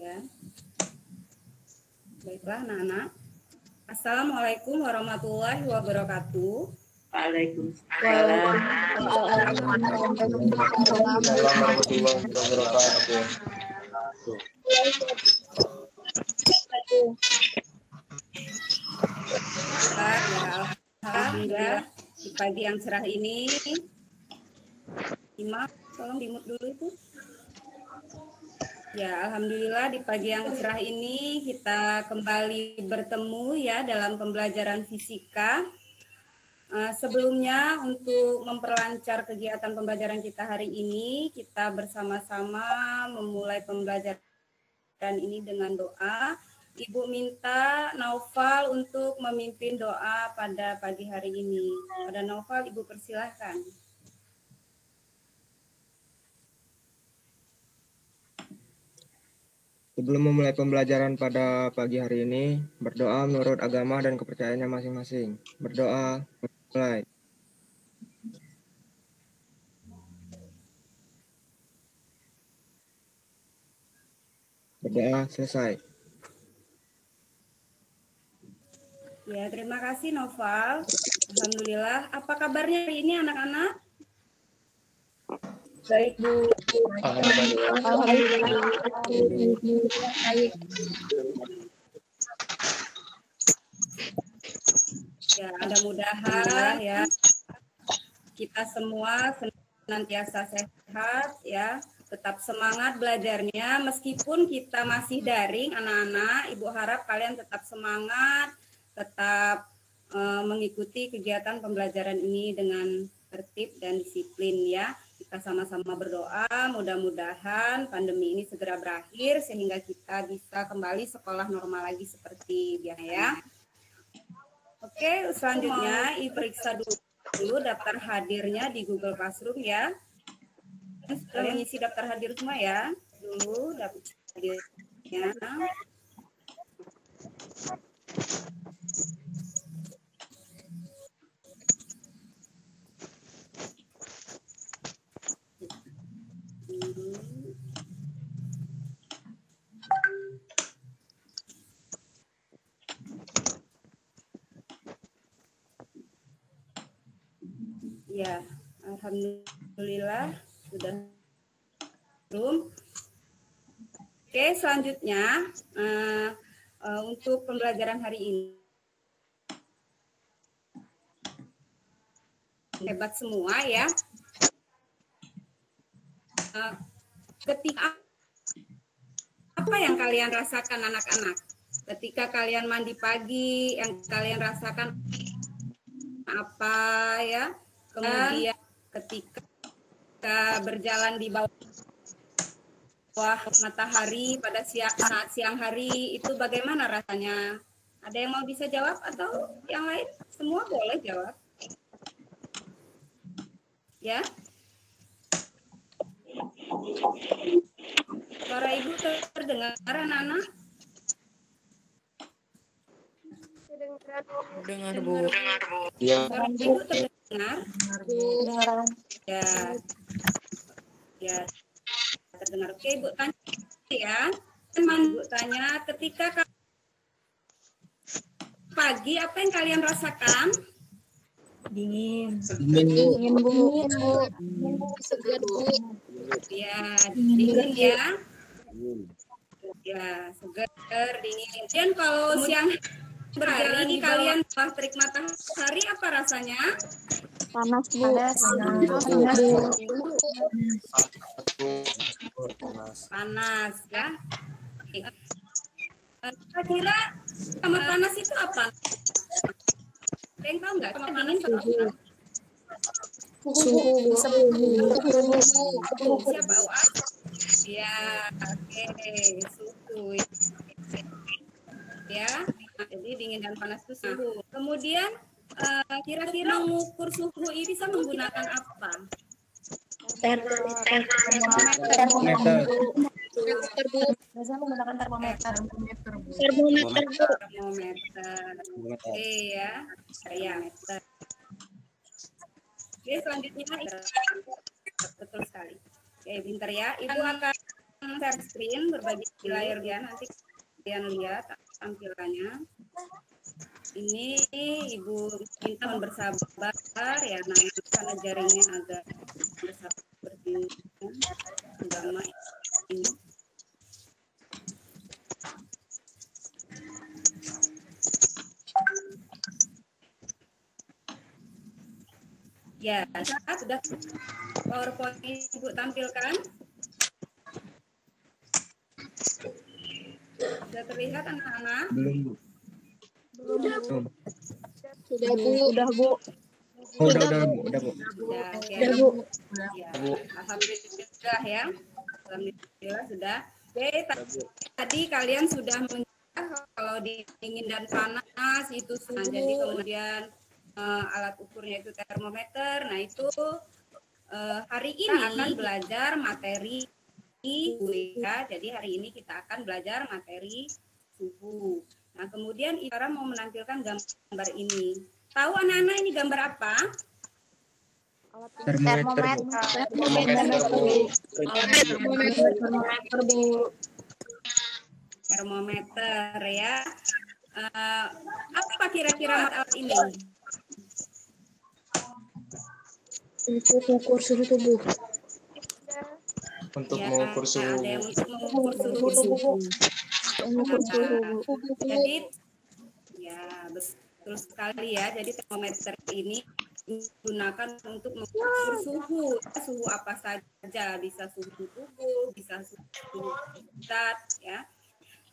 Ya. Baiklah, anak-anak. Assalamualaikum warahmatullahi wabarakatuh. Waalaikumsalam. Ya, alhamdulillah di pagi yang cerah ini. Ima, tolong dimut dulu itu. Ya, alhamdulillah di pagi yang cerah ini kita kembali bertemu ya dalam pembelajaran fisika. Sebelumnya untuk memperlancar kegiatan pembelajaran kita hari ini, kita bersama-sama memulai pembelajaran ini dengan doa. Ibu minta Naufal untuk memimpin doa pada pagi hari ini. Pada Naufal, Ibu persilahkan. Sebelum memulai pembelajaran pada pagi hari ini, berdoa menurut agama dan kepercayaannya masing-masing. Berdoa, mulai. Berdoa, selesai. Ya, terima kasih Noval. Alhamdulillah. Apa kabarnya hari ini anak-anak? Baik, Bu. Alhamdulillah. Baik. Ya, mudah-mudahan ya kita semua senantiasa sehat ya, tetap semangat belajarnya meskipun kita masih daring anak-anak. Ibu harap kalian tetap semangat, tetap mengikuti kegiatan pembelajaran ini dengan tertib dan disiplin ya. Kita sama-sama berdoa, mudah-mudahan pandemi ini segera berakhir sehingga kita bisa kembali sekolah normal lagi seperti biasa ya. Oke, selanjutnya Ibu periksa dulu daftar hadirnya di Google Classroom ya. Sudah mengisi daftar hadir semua ya. Dulu daftar hadirnya. Ya, alhamdulillah sudah belum. Oke, selanjutnya untuk pembelajaran hari ini hebat semua ya. Ketika apa yang kalian rasakan anak-anak? Ketika kalian mandi pagi, yang kalian rasakan apa ya? Kemudian ketika berjalan di bawah matahari pada saat siang hari itu bagaimana rasanya? Ada yang mau bisa jawab atau yang lain? Semua boleh jawab. Ya. Suara Ibu terdengar anak-anak? Dengar, Bu. Ya. Suara Ibu terdengar? Dengar. Ya, terdengar. Oke, Ibu tanya ya. Ibu tanya, ketika pagi apa yang kalian rasakan? Dingin. Dingin, Bu. Dingin, Bu. Segar, Bu. Ya, dingin ya. Ya, segar, dingin. Dan kalau siang berjalan ini kalian terik matahari apa rasanya? Panas, Bu. Panas ya. Kira-kira sama panas itu apa? Ada yang tahu nggak? Dingin sama apa? Suhu. Siapa? Ya, oke, suhu. Ya, jadi dingin dan panas itu suhu. Kemudian kira-kira mengukur suhu ini bisa menggunakan apa? Termometer. Biasanya menggunakan termometer. Oke ya, meter. Oke, selanjutnya betul sekali. Oke, pintar ya. Ibu akan share screen, berbagi layar ya, nanti kalian lihat tampilannya. Ini Ibu minta bersabar ya, nah karena jaringnya agak besar seperti ini, agama ini. Ya, sudah PowerPoint Ibu tampilkan. Sudah terlihat anak-anak? Belum, Bu. Sudah, Bu. Udah, Bu. Sudah, ya. Bu. Ya, alhamdulillah ya. Alhamdulillah sudah. Oke, tadi kalian sudah menjelaskan kalau dingin dan panas itu suhu. Jadi kemudian alat ukurnya itu termometer. Nah, itu hari ini akan belajar materi ya. Jadi hari ini kita akan belajar materi suhu. Nah, kemudian Iara mau menampilkan gambar ini. Tahu anak-anak ini gambar apa? Termometer, Bu. Termometer ya. Apa kira-kira alat ini? Untuk mengukur suhu tubuh. Untuk Ya, mengukur suhu. ada yang untuk mengukur suhu tubuh. Jadi ya betul sekali ya. Jadi termometer ini digunakan untuk mengukur suhu apa saja, bisa suhu tubuh, bisa suhu zat ya.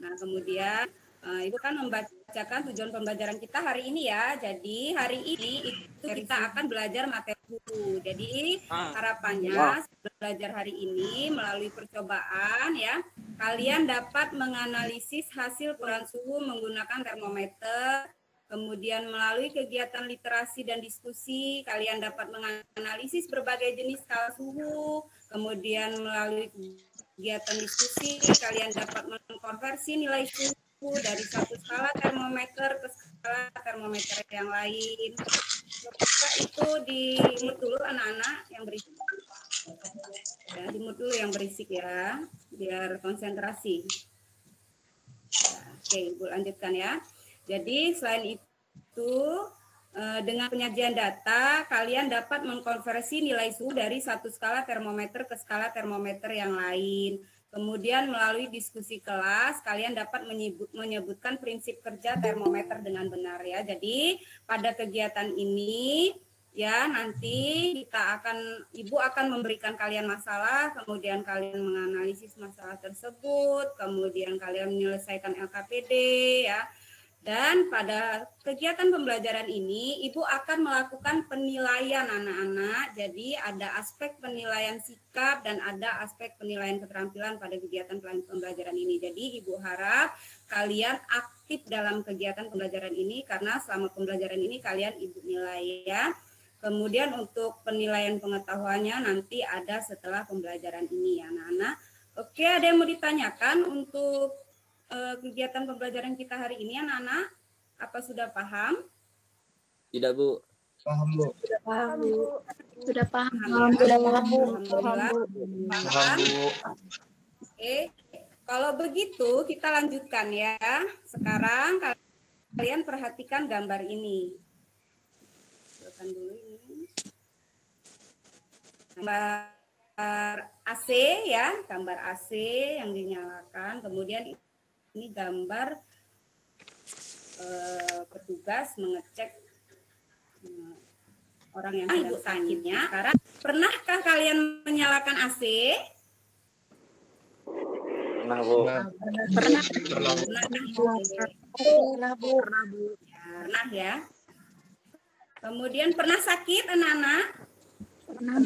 Nah, kemudian Ibu kan membacakan tujuan pembelajaran kita hari ini ya. Jadi hari ini itu kita akan belajar materi suhu. Jadi harapannya belajar hari ini melalui percobaan ya, kalian dapat menganalisis hasil ukuran suhu menggunakan termometer. Kemudian melalui kegiatan literasi dan diskusi, kalian dapat menganalisis berbagai jenis skala suhu. Kemudian melalui kegiatan diskusi, kalian dapat mengkonversi nilai suhu dari satu skala termometer ke skala termometer yang lain. Coba itu dimut dulu anak-anak yang berisik. Ya, dimut dulu yang berisik ya, biar konsentrasi. Ya, oke, Ibu lanjutkan ya. Jadi selain itu dengan penyajian data kalian dapat mengkonversi nilai suhu dari satu skala termometer ke skala termometer yang lain. Kemudian melalui diskusi kelas kalian dapat menyebutkan prinsip kerja termometer dengan benar ya. Jadi pada kegiatan ini ya nanti Ibu akan memberikan kalian masalah, kemudian kalian menganalisis masalah tersebut, kemudian kalian menyelesaikan LKPD ya. Dan pada kegiatan pembelajaran ini, Ibu akan melakukan penilaian anak-anak. Jadi ada aspek penilaian sikap dan ada aspek penilaian keterampilan pada kegiatan pembelajaran ini. Jadi Ibu harap kalian aktif dalam kegiatan pembelajaran ini karena selama pembelajaran ini kalian Ibu nilai ya. Kemudian untuk penilaian pengetahuannya nanti ada setelah pembelajaran ini ya anak-anak. Oke, ada yang mau ditanyakan untuk kegiatan pembelajaran kita hari ini anak-anak? Apa sudah paham? Tidak, Bu. Paham, Bu. Sudah paham, Bu. Sudah paham, Bu. Alhamdulillah. Paham, Bu. Oke, kalau begitu kita lanjutkan ya. Sekarang kalian perhatikan gambar ini. Silakan dulu ini. Gambar AC ya, gambar AC yang dinyalakan. Kemudian ini gambar petugas mengecek orang yang sedang sakitnya. Sekarang, pernahkah kalian menyalakan AC? Pernah, Bu. Pernah, Bu. Pernah ya. Kemudian pernah sakit anak-anak? Pernah,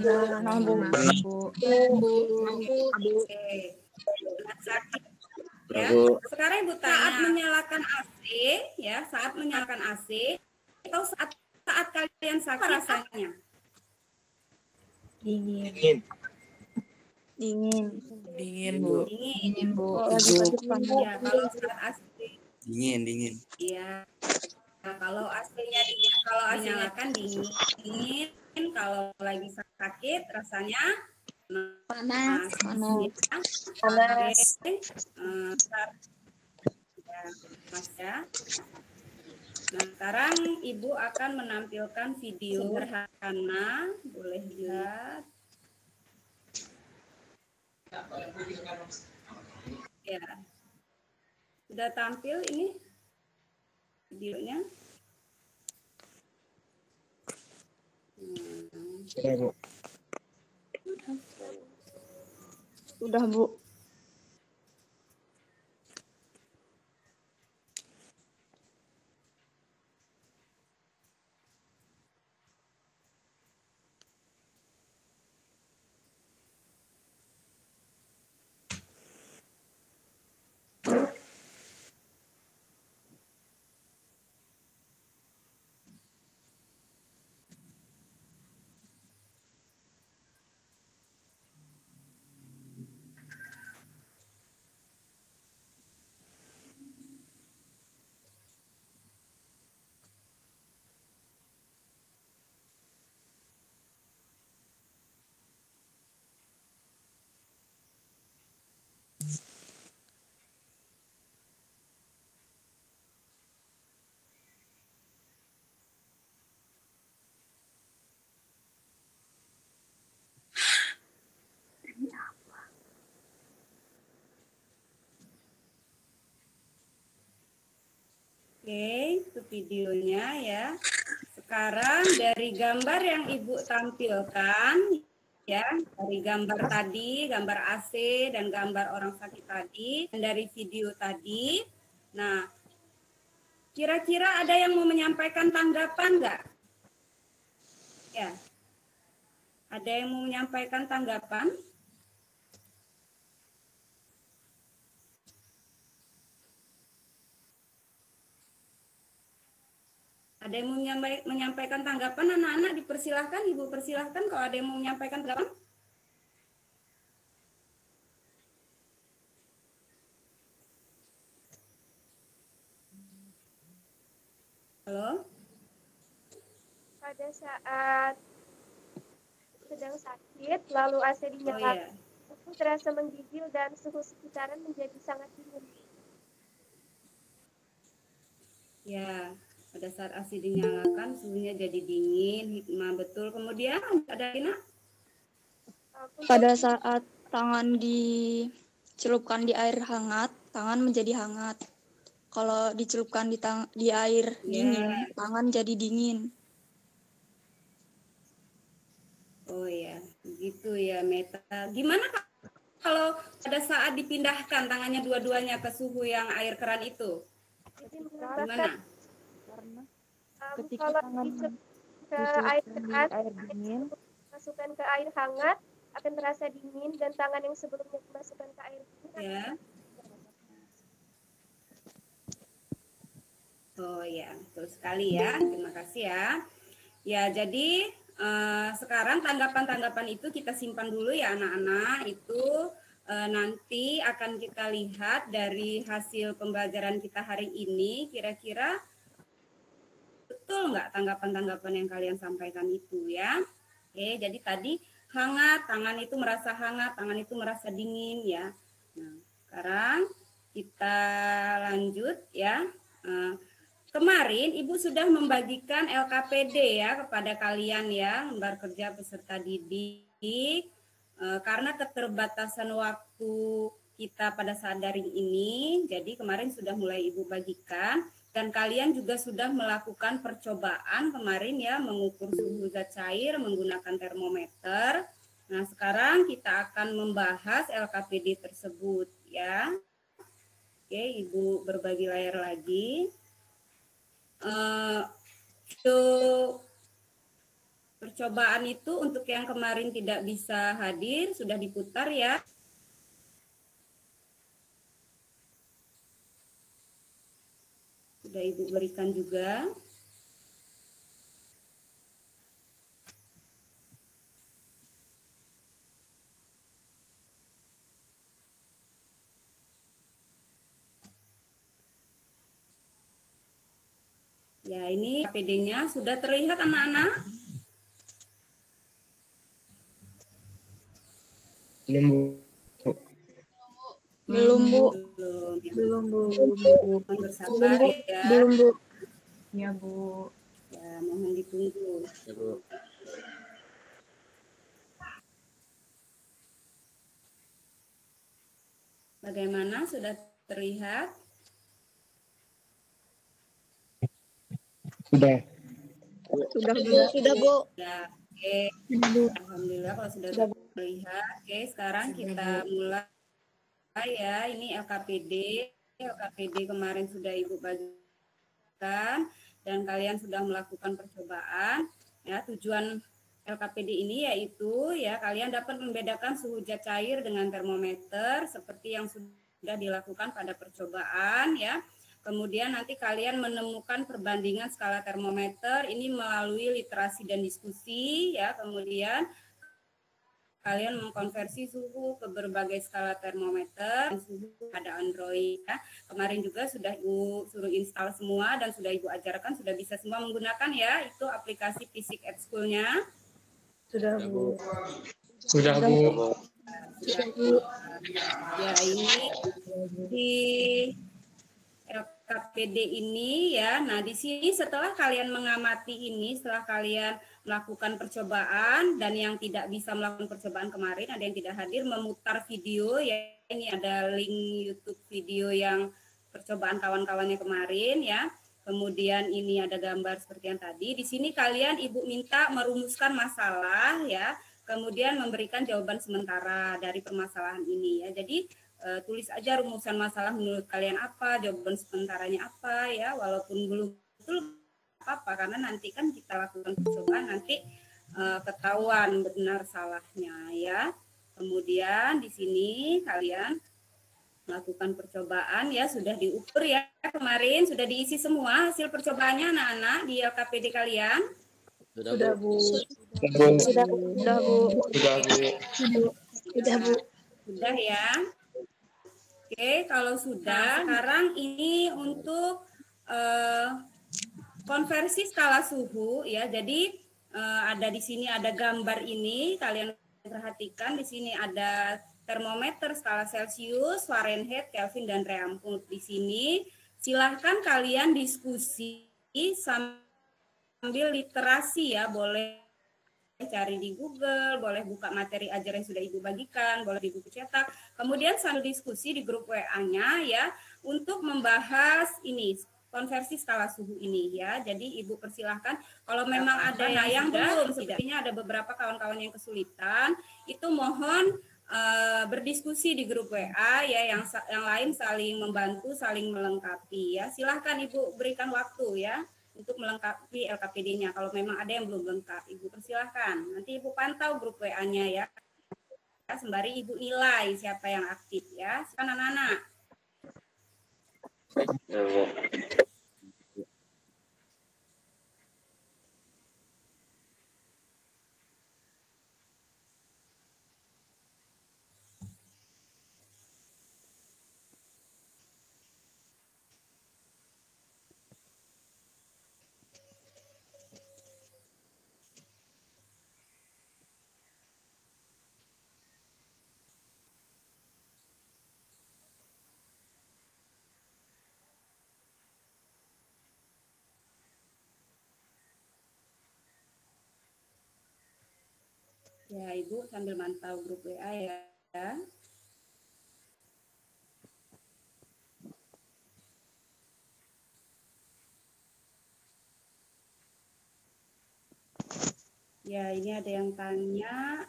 Bu. Oke. Pernah sakit. Ya. Sekarang Ibu saat menyalakan AC ya, saat menyalakan AC atau saat kalian sakit rasanya? Dingin, Bu. Dingin, Bu. Ya, kalau saat AC Dingin. ya. Nah, kalau AC-nya dinyalakan dingin, kalau lagi sakit rasanya Panas. Ya. Panas. Oke. Ya, Mas ya. Nah, sekarang Ibu akan menampilkan video sederhana, boleh dilihat. Ya, sudah tampil ini videonya. Sudah, Bu. Udah, Bu. Oke, itu videonya ya. Sekarang dari gambar yang Ibu tampilkan, ya, dari gambar tadi, gambar AC dan gambar orang sakit tadi, dan dari video tadi. Nah, kira-kira ada yang mau menyampaikan tanggapan nggak? Ya, ada yang mau menyampaikan tanggapan? Ada yang mau menyampaikan tanggapan, anak-anak dipersilahkan, Ibu persilahkan kalau ada yang mau menyampaikan tanggapan. Halo? Pada saat sedang sakit, lalu AC Oh dinyalakan, iya. itu terasa menggigil dan suhu sekitaran menjadi sangat dingin. Ya, pada saat AC dinyalakan suhunya jadi dingin, hikmah betul. Kemudian ada Ina? Pada saat tangan dicelupkan di air hangat, tangan menjadi hangat. Kalau dicelupkan di air dingin, tangan jadi dingin. Oh ya, gitu ya Meta. Gimana kalau pada saat dipindahkan tangannya dua-duanya ke suhu yang air keran itu? Gimana? Kalau ke air keras, dingin, masukkan ke air hangat, akan terasa dingin, dan tangan yang sebelumnya dimasukkan ke air dingin. Ya. Oh ya, betul sekali ya. Terima kasih ya. Ya, jadi sekarang tanggapan-tanggapan itu kita simpan dulu ya anak-anak. Itu nanti akan kita lihat dari hasil pembelajaran kita hari ini. Kira-kira betul nggak tanggapan-tanggapan yang kalian sampaikan itu ya. Oke, jadi tadi hangat, tangan itu merasa hangat, tangan itu merasa dingin ya. Nah, sekarang kita lanjut ya. Kemarin Ibu sudah membagikan LKPD ya kepada kalian ya, lembar kerja peserta didik. Karena keterbatasan waktu kita pada saat daring ini, jadi kemarin sudah mulai Ibu bagikan dan kalian juga sudah melakukan percobaan kemarin ya mengukur suhu zat cair menggunakan termometer. Nah, sekarang kita akan membahas LKPD tersebut ya. Oke, Ibu berbagi layar lagi. Percobaan itu untuk yang kemarin tidak bisa hadir sudah diputar ya. Sudah Ibu berikan juga. Ya, ini KPD-nya sudah terlihat anak-anak? Belum, Bu. Belum, Bu. Belum. Bu. Mohon bersabar ya. Belum, Bu. Ya, Bu. Ya, mohon ditunggu. Ya, Bu. Bagaimana, sudah terlihat? Sudah. Sudah, Bu. Sudah, Bu. Ya, oke. Alhamdulillah kalau sudah terlihat. Oke, sekarang kita mulai ya. Ini LKPD. LKPD kemarin sudah Ibu bagikan dan kalian sudah melakukan percobaan. Ya, tujuan LKPD ini yaitu ya kalian dapat membedakan suhu zat cair dengan termometer seperti yang sudah dilakukan pada percobaan ya. Kemudian nanti kalian menemukan perbandingan skala termometer ini melalui literasi dan diskusi ya. Kemudian kalian mengkonversi suhu ke berbagai skala termometer, suhu pada Android ya. Kemarin juga sudah Ibu suruh install semua dan sudah Ibu ajarkan, sudah bisa semua menggunakan ya, itu aplikasi Fisik at School-nya. Sudah, Ya, Bu. Bu. Sudah, Bu. Ya, ini di LKPD ini ya. Nah, di sini setelah kalian mengamati ini, setelah kalian melakukan percobaan dan yang tidak bisa melakukan percobaan kemarin, ada yang tidak hadir, memutar video ya. Ini ada link YouTube video yang percobaan kawan-kawannya kemarin ya. Kemudian ini ada gambar seperti yang tadi. Di sini kalian Ibu minta merumuskan masalah ya. Kemudian memberikan jawaban sementara dari permasalahan ini ya. Jadi tulis aja rumusan masalah menurut kalian apa, jawaban sementaranya apa ya. Walaupun belum betul apa karena nanti kan kita lakukan percobaan nanti ketahuan benar salahnya ya. Kemudian di sini kalian melakukan percobaan ya, sudah diukur ya kemarin, sudah diisi semua hasil percobaannya anak-anak di LKPD kalian. Sudah, Bu. Sudah, Bu. Sudah, Bu. Sudah, Bu. Sudah ya. Oke, kalau sudah, sekarang ini untuk konversi skala suhu ya. Jadi ada di sini ada gambar ini, kalian perhatikan di sini ada termometer skala Celcius, Fahrenheit, Kelvin dan Reamput di sini. Silahkan kalian diskusi sambil literasi ya, boleh cari di Google, boleh buka materi ajar yang sudah Ibu bagikan, boleh di buku cetak. Kemudian sambil diskusi di grup WA-nya ya untuk membahas ini konversi skala suhu ini ya. Jadi Ibu persilahkan kalau memang ada yang belum, setidaknya ada beberapa kawan-kawan yang kesulitan, itu mohon berdiskusi di grup WA ya, yang lain saling membantu, saling melengkapi ya. Silahkan Ibu berikan waktu ya untuk melengkapi LKPD-nya. Kalau memang ada yang belum lengkap, Ibu persilahkan. Nanti Ibu pantau grup WA-nya ya. Sembari Ibu nilai siapa yang aktif ya. Silakan anak-anak. Ya, Bu. Ya, Ibu sambil mantau grup WA ya. Ya, ini ada yang tanya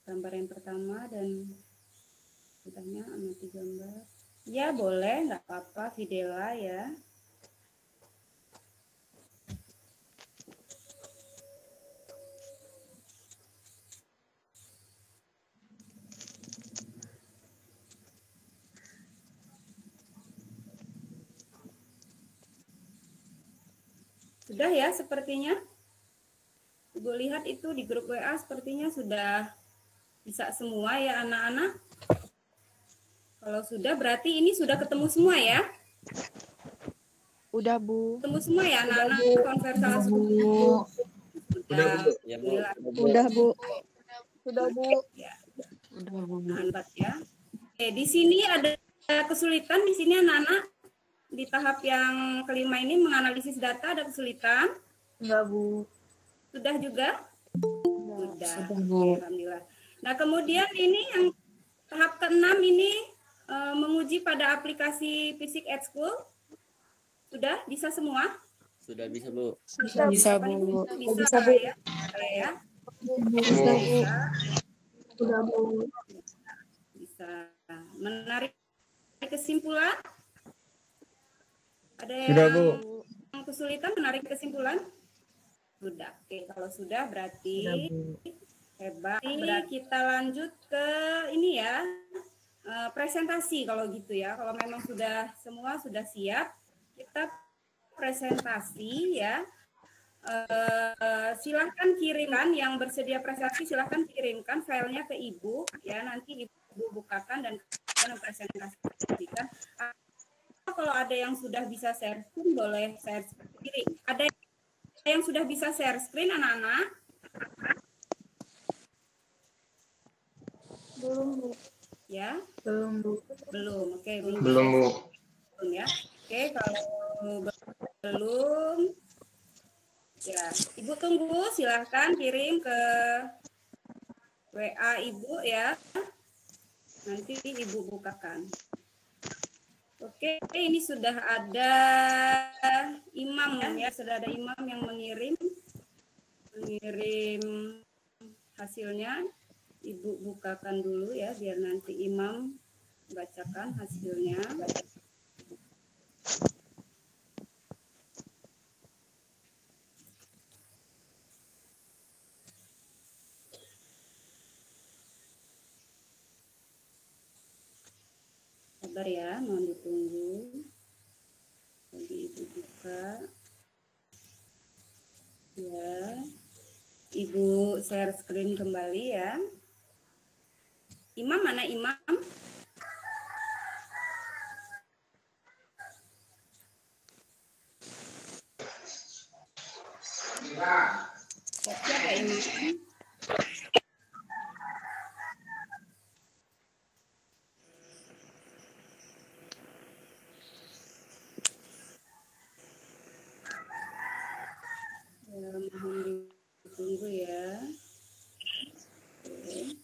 gambar yang pertama dan tanya amati gambar. Ya, boleh, nggak apa-apa, Videla ya. Sudah ya sepertinya. Ibu lihat itu di grup WA sepertinya sudah bisa semua ya anak-anak. Kalau sudah berarti ini sudah ketemu semua ya. Udah, Bu. Ketemu semua ya anak-anak konversasi suhu. Udah, Bu. Ya, Bu. Udah, Bu. Sudah, Bu. Ya. Lambat ya. Oke, di sini ada kesulitan di sini anak-anak di tahap yang kelima ini menganalisis data ada kesulitan? Enggak, Bu. Sudah juga? Sudah. Oke, alhamdulillah. Nah, kemudian ini yang tahap keenam ini menguji pada aplikasi Fisik at School. Sudah bisa semua? Sudah bisa, Bu. Bisa, Bu. Bisa, Bu. Ya. Ya. Bisa. Sudah, Bu. Bisa. Menarik kesimpulan? Ada Sudah, Bu. yang kesulitan menarik kesimpulan? Sudah. Oke, kalau sudah berarti hebat. Berarti kita lanjut ke ini ya. Presentasi kalau gitu ya. Kalau memang sudah semua sudah siap, kita presentasi ya. Silahkan kirimkan yang bersedia presentasi, silahkan kirimkan filenya ke Ibu ya, nanti Ibu bukakan dan presentasikan. Kalau ada yang sudah bisa share screen boleh share screen. Ada yang sudah bisa share screen anak-anak? Belum, Bu. Ya? Belum, Bu. Belum. Oke, Belum, Bu. Belum ya. Oke, kalau belum ya, Ibu tunggu, silahkan kirim ke WA Ibu ya. Nanti Ibu bukakan. Oke, ini sudah ada imam ya, sudah ada imam yang mengirim hasilnya. Ibu bukakan dulu ya, biar nanti imam bacakan hasilnya. Sabar ya, mohon ditunggu. Lagi Ibu buka. Ya. Ibu share screen kembali ya. Imam mana imam? Siapa imam? Mohon ditunggu ya. Oke.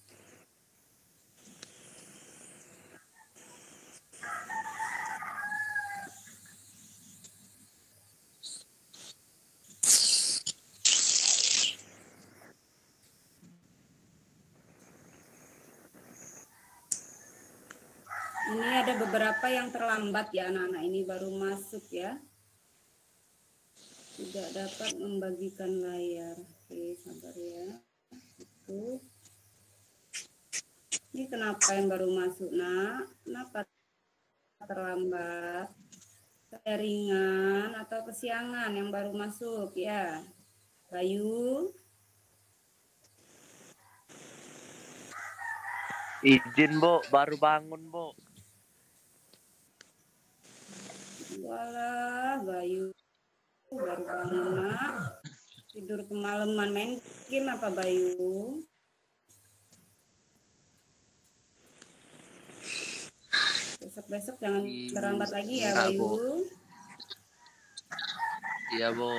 Ini ada beberapa yang terlambat ya anak-anak, ini baru masuk ya. Tidak dapat membagikan layar. Oke, sabar ya. Itu. Ini kenapa yang baru masuk, Nak? Kenapa terlambat? Jaringan atau kesiangan yang baru masuk ya? Bayu. Izin, Bu, baru bangun, Bu. Walah, Bayu. Baru bangun, Nak. Tidur kemalaman main game apa, Bayu? Besok-besok jangan terlambat lagi ya, Bayu. Bu. Iya, Bu.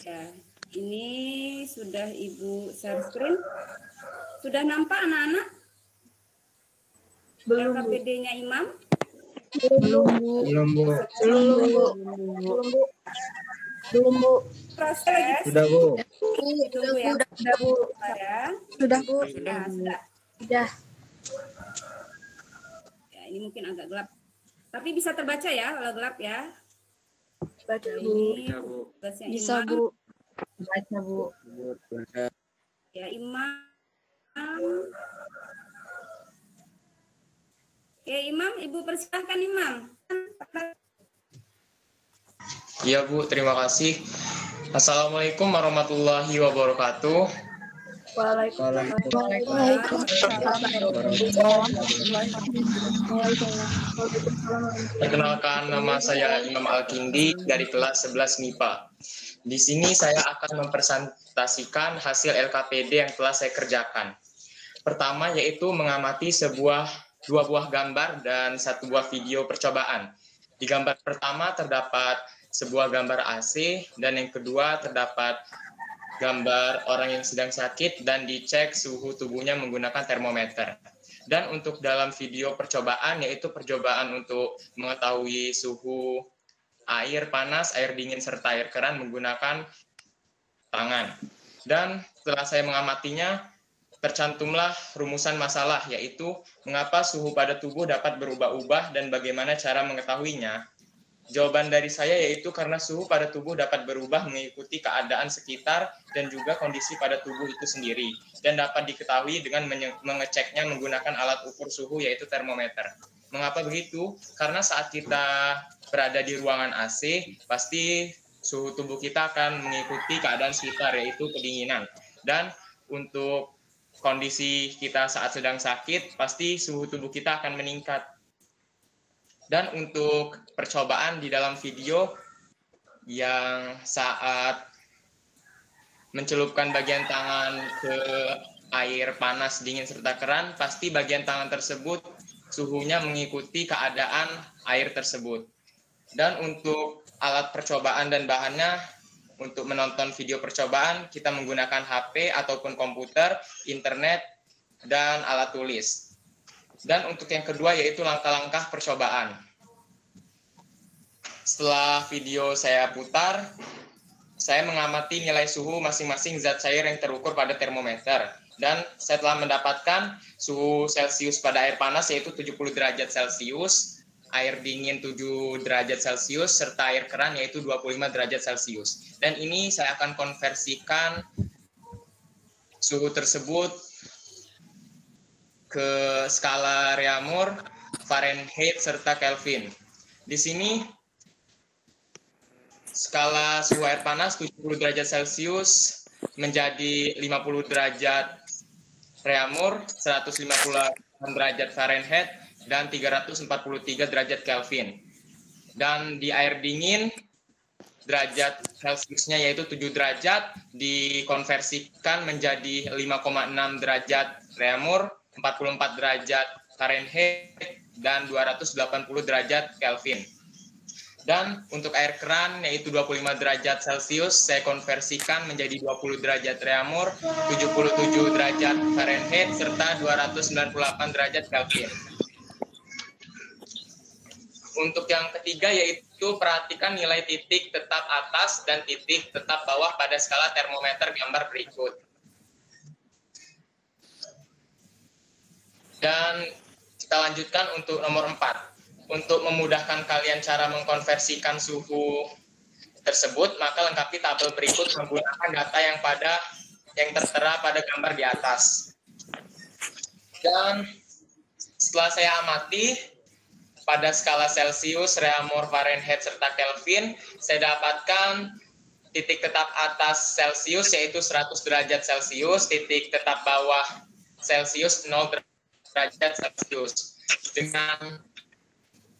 Ya, ini sudah Ibu share screen. Sudah nampak anak-anak? Belum, Bu. LKPD-nya Imam? Belum, Bu. Belum, Bu. Belum, Bu. Belum, Bu. Proses. Sudah, Bu. Tunggu ya. Sudah, Bu. Ya. Sudah, Bu. Nah, sudah. Sudah. Ya, ini mungkin agak gelap. Tapi bisa terbaca ya kalau gelap ya. Baca, Nah, Bu. ini tugasnya Bisa, Imam. Bu. Baca, Bu. Ya, Imam. Oke, Imam, Ibu persilahkan Imam. Iya Bu, terima kasih. Assalamualaikum warahmatullahi wabarakatuh. Perkenalkan, nama saya Imam Al-Kindi dari kelas 11 MIPA. Di sini saya akan mempresentasikan hasil LKPD yang telah saya kerjakan. Pertama yaitu mengamati dua buah gambar dan satu buah video percobaan. Di gambar pertama terdapat sebuah gambar AC dan yang kedua terdapat gambar orang yang sedang sakit dan dicek suhu tubuhnya menggunakan termometer. Dan untuk dalam video percobaan yaitu percobaan untuk mengetahui suhu air panas, air dingin, serta air keran menggunakan tangan. Dan setelah saya mengamatinya, tercantumlah rumusan masalah, yaitu mengapa suhu pada tubuh dapat berubah-ubah dan bagaimana cara mengetahuinya. Jawaban dari saya yaitu karena suhu pada tubuh dapat berubah mengikuti keadaan sekitar dan juga kondisi pada tubuh itu sendiri, dan dapat diketahui dengan mengeceknya menggunakan alat ukur suhu yaitu termometer. Mengapa begitu? Karena saat kita berada di ruangan AC, pasti suhu tubuh kita akan mengikuti keadaan sekitar, yaitu kedinginan. Dan untuk kondisi kita saat sedang sakit, pasti suhu tubuh kita akan meningkat. Dan untuk percobaan di dalam video yang saat mencelupkan bagian tangan ke air panas, dingin, serta keran, pasti bagian tangan tersebut suhunya mengikuti keadaan air tersebut. Dan untuk alat percobaan dan bahannya, untuk menonton video percobaan, kita menggunakan HP ataupun komputer, internet, dan alat tulis. Dan untuk yang kedua yaitu langkah-langkah percobaan. Setelah video saya putar, saya mengamati nilai suhu masing-masing zat cair yang terukur pada termometer. Dan saya telah mendapatkan suhu Celcius pada air panas yaitu 70 derajat Celcius, air dingin 7 derajat Celcius, serta air keran yaitu 25 derajat Celcius. Dan ini saya akan konversikan suhu tersebut ke skala Reaumur, Fahrenheit, serta Kelvin. Di sini skala suhu air panas 70 derajat Celcius menjadi 50 derajat Reaumur, 158 derajat Fahrenheit, dan 343 derajat Kelvin. Dan di air dingin, derajat Celciusnya yaitu 7 derajat, dikonversikan menjadi 5,6 derajat Reaumur, 44 derajat Fahrenheit, dan 280 derajat Kelvin. Dan untuk air keran yaitu 25 derajat Celcius, saya konversikan menjadi 20 derajat Reaumur, 77 derajat Fahrenheit, serta 298 derajat Kelvin. Untuk yang ketiga yaitu perhatikan nilai titik tetap atas dan titik tetap bawah pada skala termometer gambar berikut. Dan kita lanjutkan untuk nomor 4. Untuk memudahkan kalian cara mengkonversikan suhu tersebut, maka lengkapi tabel berikut menggunakan data yang tertera pada gambar di atas. Dan setelah saya amati, pada skala Celcius, Reaumur, Fahrenheit, serta Kelvin, saya dapatkan titik tetap atas Celcius yaitu 100 derajat Celcius, titik tetap bawah Celcius 0 derajat Celcius. Dengan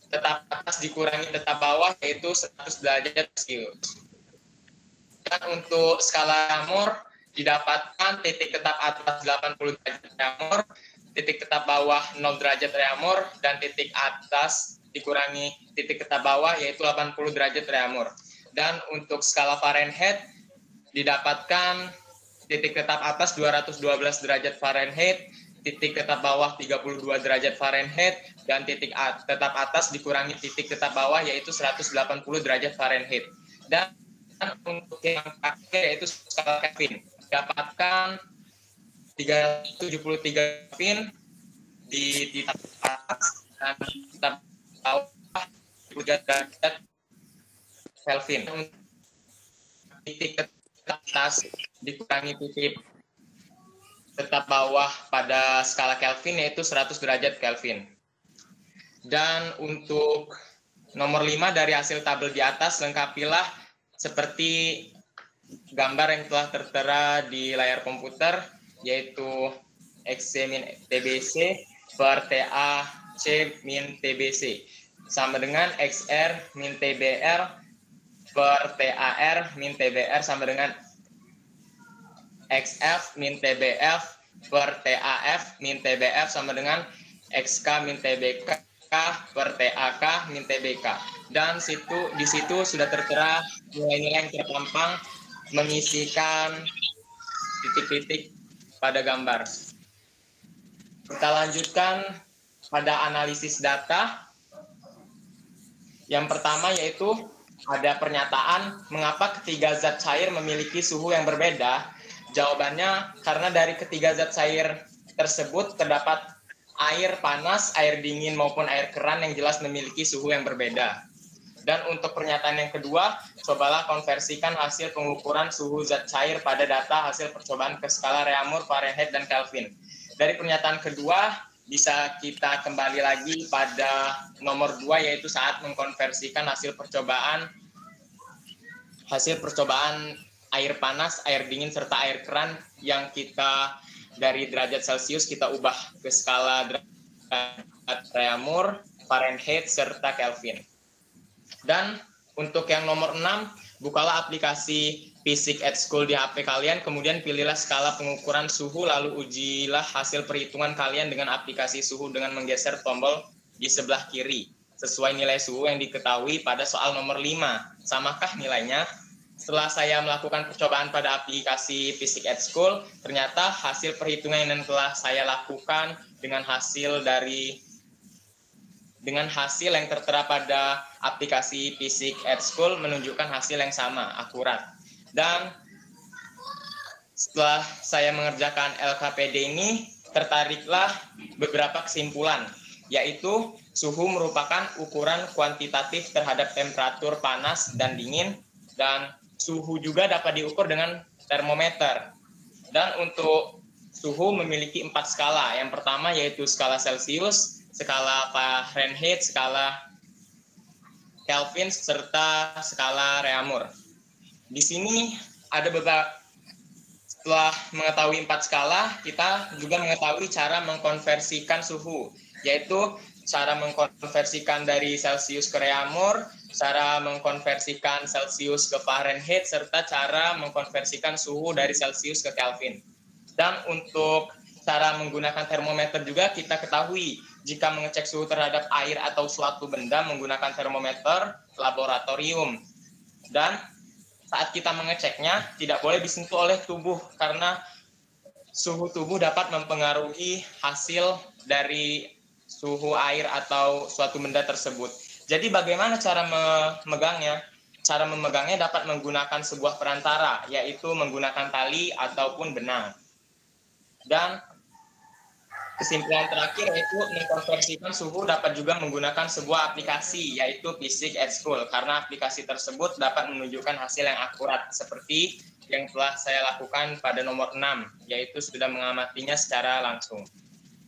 tetap atas dikurangi tetap bawah yaitu 100 derajat Celcius. Dan untuk skala Reaumur didapatkan titik tetap atas 80 derajat Reaumur, titik tetap bawah 0 derajat Reaumur, dan titik atas dikurangi titik tetap bawah yaitu 80 derajat Reaumur. Dan untuk skala Fahrenheit didapatkan titik tetap atas 212 derajat Fahrenheit, titik tetap bawah 32 derajat Fahrenheit, dan titik tetap atas dikurangi titik tetap bawah yaitu 180 derajat Fahrenheit. Dan untuk yang terakhir yaitu skala Kelvin, dapatkan 373 Kelvin di titik atas dan tetap bawah 30 derajat Kelvin. Titik tetap atas dikurangi titik tetap bawah pada skala Kelvin yaitu 100 derajat Kelvin. Dan untuk nomor 5 dari hasil tabel di atas, lengkapilah seperti gambar yang telah tertera di layar komputer, yaitu XC min TBC per TA C min TBC sama dengan XR min TBR per TAR min TBR sama dengan XF min TBF per TAF min TBF sama dengan XK min TBK per TAK min TBK. Dan di situ sudah tertera nilai-nilai yang terpampang mengisikan titik-titik pada gambar. Kita lanjutkan pada analisis data. Yang pertama yaitu ada pernyataan mengapa ketiga zat cair memiliki suhu yang berbeda. Jawabannya karena dari ketiga zat cair tersebut terdapat air panas, air dingin maupun air keran yang jelas memiliki suhu yang berbeda. Dan untuk pernyataan yang kedua, cobalah konversikan hasil pengukuran suhu zat cair pada data hasil percobaan ke skala Reaumur, Fahrenheit, dan Kelvin. Dari pernyataan kedua, bisa kita kembali lagi pada nomor 2, yaitu saat mengkonversikan hasil percobaan air panas, air dingin, serta air keran yang kita dari derajat Celcius kita ubah ke skala derajat Reaumur, Fahrenheit, serta Kelvin. Dan untuk yang nomor 6, bukalah aplikasi Physics at School di HP kalian, kemudian pilihlah skala pengukuran suhu, lalu ujilah hasil perhitungan kalian dengan aplikasi suhu dengan menggeser tombol di sebelah kiri, sesuai nilai suhu yang diketahui pada soal nomor 5. Samakah nilainya? Setelah saya melakukan percobaan pada aplikasi Physics at School, ternyata hasil perhitungan yang telah saya lakukan dengan hasil yang tertera pada aplikasi Physics at School menunjukkan hasil yang sama, akurat. Dan setelah saya mengerjakan LKPD ini, tertariklah beberapa kesimpulan, yaitu suhu merupakan ukuran kuantitatif terhadap temperatur panas dan dingin, dan suhu juga dapat diukur dengan termometer. Dan untuk suhu memiliki 4 skala. Yang pertama yaitu skala Celcius, skala Fahrenheit, skala Kelvin, serta skala Reaumur. Di sini ada beberapa, setelah mengetahui 4 skala, kita juga mengetahui cara mengkonversikan suhu, yaitu cara mengkonversikan dari Celcius ke Reaumur, cara mengkonversikan Celcius ke Fahrenheit, serta cara mengkonversikan suhu dari Celcius ke Kelvin. Dan untuk cara menggunakan termometer juga kita ketahui, jika mengecek suhu terhadap air atau suatu benda menggunakan termometer laboratorium. Dan saat kita mengeceknya, tidak boleh disentuh oleh tubuh, karena suhu tubuh dapat mempengaruhi hasil dari suhu air atau suatu benda tersebut. Jadi bagaimana cara memegangnya? Cara memegangnya dapat menggunakan sebuah perantara, yaitu menggunakan tali ataupun benang. Dan kesimpulan terakhir yaitu mengkonversikan suhu dapat juga menggunakan sebuah aplikasi, yaitu Physics at School, karena aplikasi tersebut dapat menunjukkan hasil yang akurat seperti yang telah saya lakukan pada nomor 6, yaitu sudah mengamatinya secara langsung.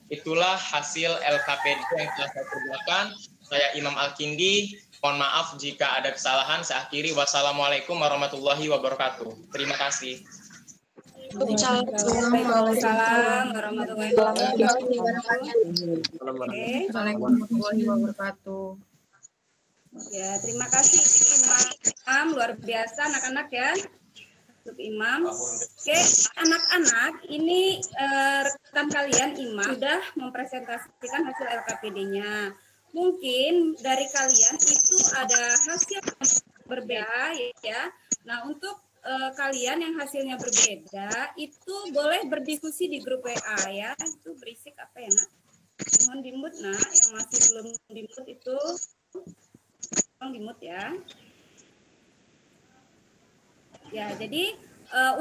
Itulah hasil LKPD yang telah saya kerjakan. Saya Imam Al-Kindi, mohon maaf jika ada kesalahan. Saya akhiri, wassalamualaikum warahmatullahi wabarakatuh. Terima kasih. Waalaikumsalam warahmatullahi wabarakatuh. Ya, terima kasih Imam, luar biasa anak-anak ya. Untuk Imam. Oke, anak-anak, ini rekan kalian Imam sudah mempresentasikan hasil LKPD-nya. Mungkin dari kalian itu ada hasil berbeda ya. Nah, untuk kalian yang hasilnya berbeda itu boleh berdiskusi di grup WA ya. Itu berisik apa ya nak? Mohon di-mute nak, yang masih belum di-mute itu tolong di-mute ya. Ya, jadi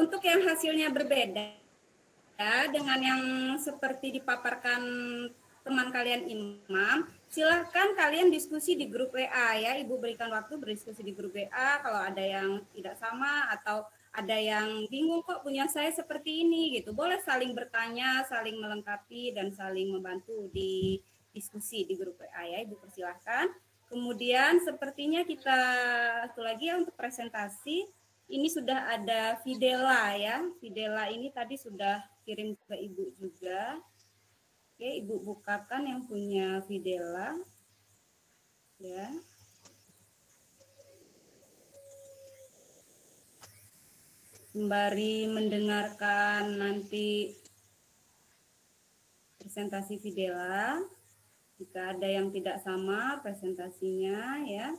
untuk yang hasilnya berbeda ya, dengan yang seperti dipaparkan teman kalian Imam, silahkan kalian diskusi di grup WA ya. Ibu berikan waktu berdiskusi di grup WA kalau ada yang tidak sama atau ada yang bingung kok punya saya seperti ini gitu. Boleh saling bertanya, saling melengkapi dan saling membantu di diskusi di grup WA ya. Ibu persilahkan. Kemudian sepertinya kita satu lagi ya untuk presentasi. Ini sudah ada Videla ya. Videla ini tadi sudah kirim ke Ibu juga. Oke, Ibu bukakan yang punya Videla. Ya. sembari mendengarkan nanti presentasi Fidela. Jika ada yang tidak sama presentasinya ya,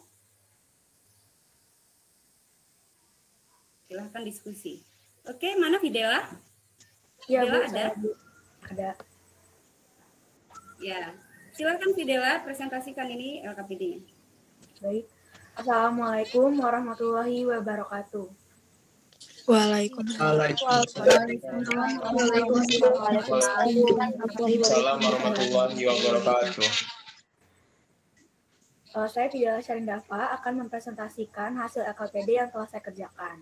silahkan diskusi. Oke, mana Fidela? Ya, Fidela Bu, ada? saya, Bu. Ada. Ya, silakan Fidela presentasikan ini LKPD-nya. Baik. Assalamualaikum warahmatullahi wabarakatuh. Waalaikumsalam warahmatullahi wabarakatuh. Saya Fidela Syarindafa akan mempresentasikan hasil LKPD yang telah saya kerjakan.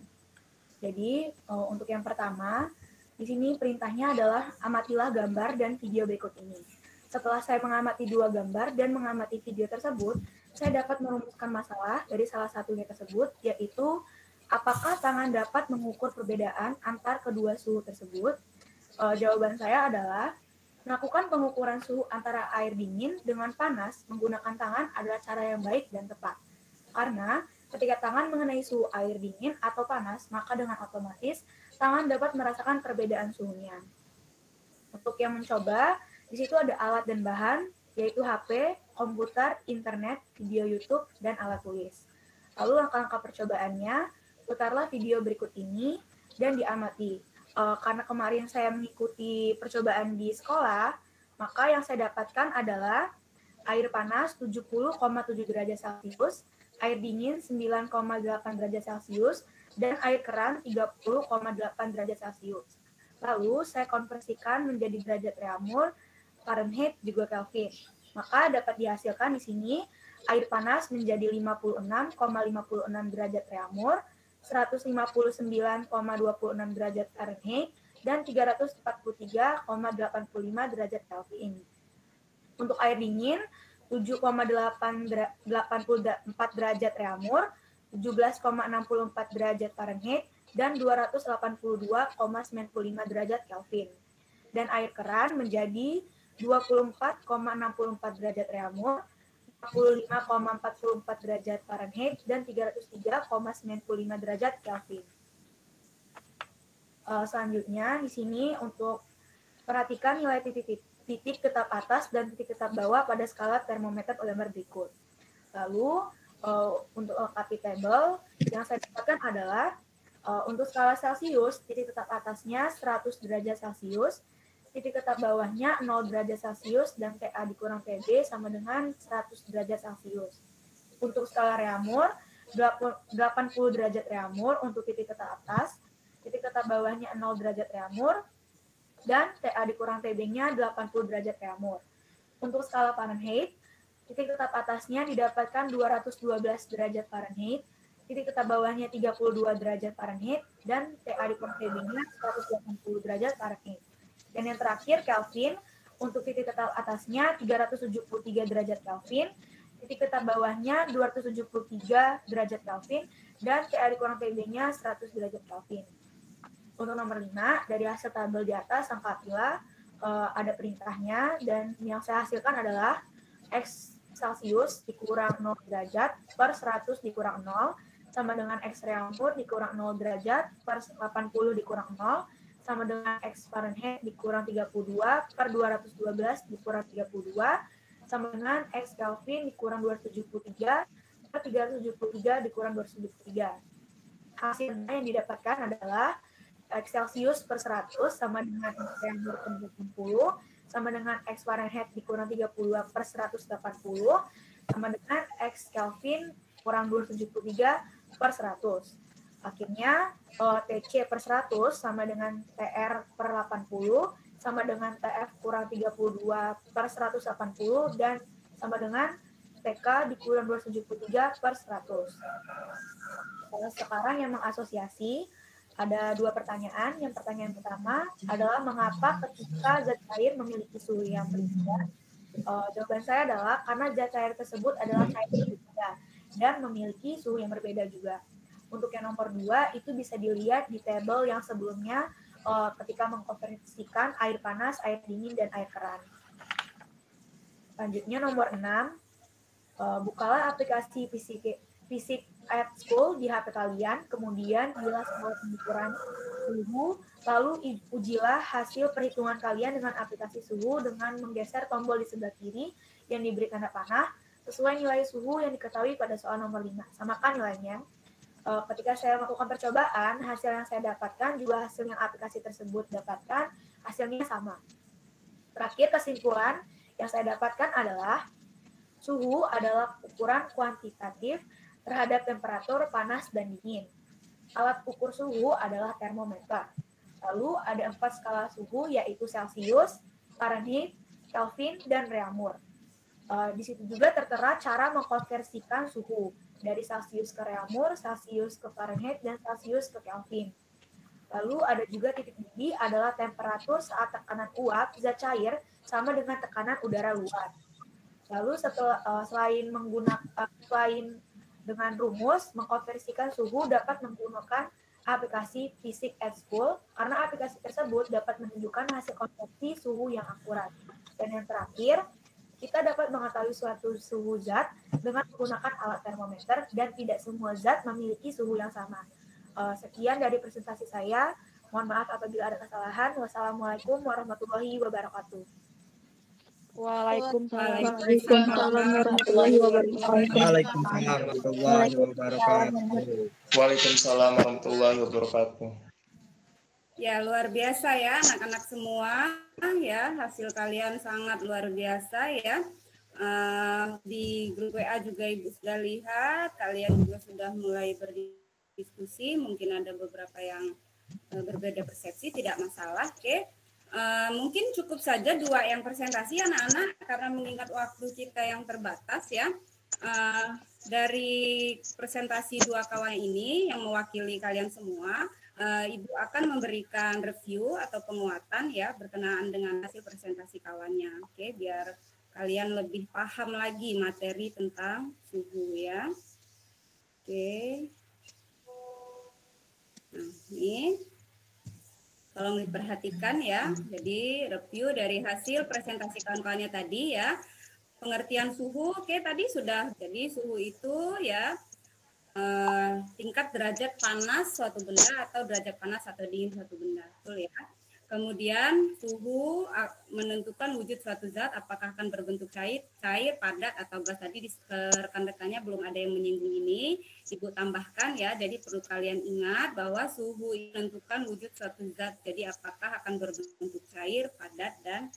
Jadi, untuk yang pertama, di sini perintahnya adalah amatilah gambar dan video berikut ini. Setelah saya mengamati dua gambar dan mengamati video tersebut, saya dapat merumuskan masalah dari salah satunya tersebut, yaitu apakah tangan dapat mengukur perbedaan antar kedua suhu tersebut? Jawaban saya adalah melakukan pengukuran suhu antara air dingin dengan panas menggunakan tangan adalah cara yang baik dan tepat. Karena ketika tangan mengenai suhu air dingin atau panas, maka dengan otomatis tangan dapat merasakan perbedaan suhunya. Untuk yang mencoba, di situ ada alat dan bahan, yaitu HP, komputer, internet, video YouTube, dan alat tulis. Lalu langkah-langkah percobaannya, putarlah video berikut ini dan diamati. Karena kemarin saya mengikuti percobaan di sekolah, maka yang saya dapatkan adalah air panas 70,7 derajat Celcius, air dingin 9,8 derajat Celcius, dan air keran 30,8 derajat Celcius. Lalu saya konversikan menjadi derajat reaumur, Fahrenheit, juga Kelvin. Maka dapat dihasilkan di sini air panas menjadi 56,56 derajat reaumur, 159,26 derajat Fahrenheit, dan 343,85 derajat Kelvin. Untuk air dingin, 7,84 derajat reaumur, 17,64 derajat Fahrenheit, dan 282,95 derajat Kelvin. Dan air keran menjadi 24,64 derajat reaumur, 45,44 derajat Fahrenheit, dan 303,95 derajat Kelvin. Selanjutnya di sini untuk perhatikan nilai titik tetap atas dan titik tetap bawah pada skala termometer gambar berikut. Lalu untuk LKP table yang saya dapatkan adalah untuk skala Celcius, titik tetap atasnya 100 derajat Celcius, titik tetap bawahnya 0 derajat Celcius, dan TA dikurang TB sama dengan 100 derajat Celcius. Untuk skala reaumur, 80 derajat reaumur untuk titik tetap atas, titik tetap bawahnya 0 derajat reaumur, dan TA dikurang TB-nya 80 derajat reaumur. Untuk skala Fahrenheit, titik tetap atasnya didapatkan 212 derajat Fahrenheit, titik tetap bawahnya 32 derajat Fahrenheit, dan TA dikurang TB-nya 180 derajat Fahrenheit. Dan yang terakhir Kelvin, untuk titik tetap atasnya 373 derajat Kelvin, titik tetap bawahnya 273 derajat Kelvin, dan TA dikurang TB-nya 100 derajat Kelvin. Untuk nomor 5, dari hasil tabel di atas, lengkapilah ada perintahnya, dan yang saya hasilkan adalah X Celcius dikurang 0 derajat per 100 dikurang 0, sama dengan X reaumur dikurang 0 derajat per 80 dikurang 0, sama dengan X Fahrenheit dikurang 32 per 212 dikurang 32, sama dengan X Kelvin dikurang 273 per 373 dikurang 273. Hasilnya yang didapatkan adalah X Celcius per 100 sama dengan X reaumur per 80, sama dengan X Fahrenheit dikurang 30 per 180, sama dengan X Kelvin kurang 273 per 100. Akhirnya TC per 100 sama dengan TR per 80, sama dengan TF kurang 32 per 180, dan sama dengan TK dikurang 273 per 100. Sekarang yang mengasosiasi, ada dua pertanyaan. Yang pertanyaan pertama adalah mengapa ketika zat cair memiliki suhu yang berbeda? Jawaban saya adalah karena zat cair tersebut adalah cair yang berbeda dan memiliki suhu yang berbeda juga. Untuk yang nomor 2, itu bisa dilihat di tabel yang sebelumnya ketika mengkonversikan air panas, air dingin, dan air keran. Selanjutnya nomor 6, bukalah aplikasi fisik at school di HP kalian, kemudian pilihlah sebuah pengukuran suhu, lalu ujilah hasil perhitungan kalian dengan aplikasi suhu dengan menggeser tombol di sebelah kiri yang diberi tanda panah sesuai nilai suhu yang diketahui pada soal nomor 5. Samakan nilainya. Ketika saya melakukan percobaan, hasil yang saya dapatkan juga hasil yang aplikasi tersebut dapatkan, hasilnya sama. Terakhir, kesimpulan yang saya dapatkan adalah suhu adalah ukuran kuantitatif terhadap temperatur panas dan dingin. Alat ukur suhu adalah termometer. Lalu ada 4 skala suhu, yaitu Celsius, Fahrenheit, Kelvin, dan Reaumur. Di situ juga tertera cara mengkonversikan suhu dari Celsius ke Reaumur, Celsius ke Fahrenheit, dan Celsius ke Kelvin. Lalu ada juga titik didih adalah temperatur saat tekanan uap zat cair sama dengan tekanan udara luar. Lalu selain dengan rumus mengkonversikan suhu dapat menggunakan aplikasi Physics at School karena aplikasi tersebut dapat menunjukkan hasil konversi suhu yang akurat. Dan yang terakhir, kita dapat mengetahui suatu suhu zat dengan menggunakan alat termometer dan tidak semua zat memiliki suhu yang sama. Sekian dari presentasi saya. Mohon maaf apabila ada kesalahan. Wassalamualaikum warahmatullahi wabarakatuh. Waalaikumsalam warahmatullahi wabarakatuh. Waalaikumsalam warahmatullahi wabarakatuh. Waalaikumsalam warahmatullahi wabarakatuh. Ya, luar biasa ya anak-anak semua ya, hasil kalian sangat luar biasa ya. Di grup WA juga Ibu sudah lihat, kalian juga sudah mulai berdiskusi, mungkin ada beberapa yang berbeda persepsi, tidak masalah, oke. Mungkin cukup saja 2 yang presentasi anak-anak karena mengingat waktu kita yang terbatas ya. Dari presentasi 2 kawan ini yang mewakili kalian semua, Ibu akan memberikan review atau penguatan ya berkenaan dengan hasil presentasi kawannya. Oke, biar kalian lebih paham lagi materi tentang suhu ya. Oke. Nah, ini tolong diperhatikan ya. Jadi review dari hasil presentasi kawan-kawannya tadi ya. Pengertian suhu, oke tadi sudah. Jadi suhu itu ya tingkat derajat panas suatu benda atau derajat panas atau dingin suatu benda, betul ya. Kemudian suhu menentukan wujud suatu zat apakah akan berbentuk cair, padat atau gas. Tadi di rekan-rekannya belum ada yang menyinggung ini, Ibu tambahkan ya. Jadi perlu kalian ingat bahwa suhu menentukan wujud suatu zat. Jadi apakah akan berbentuk cair, padat dan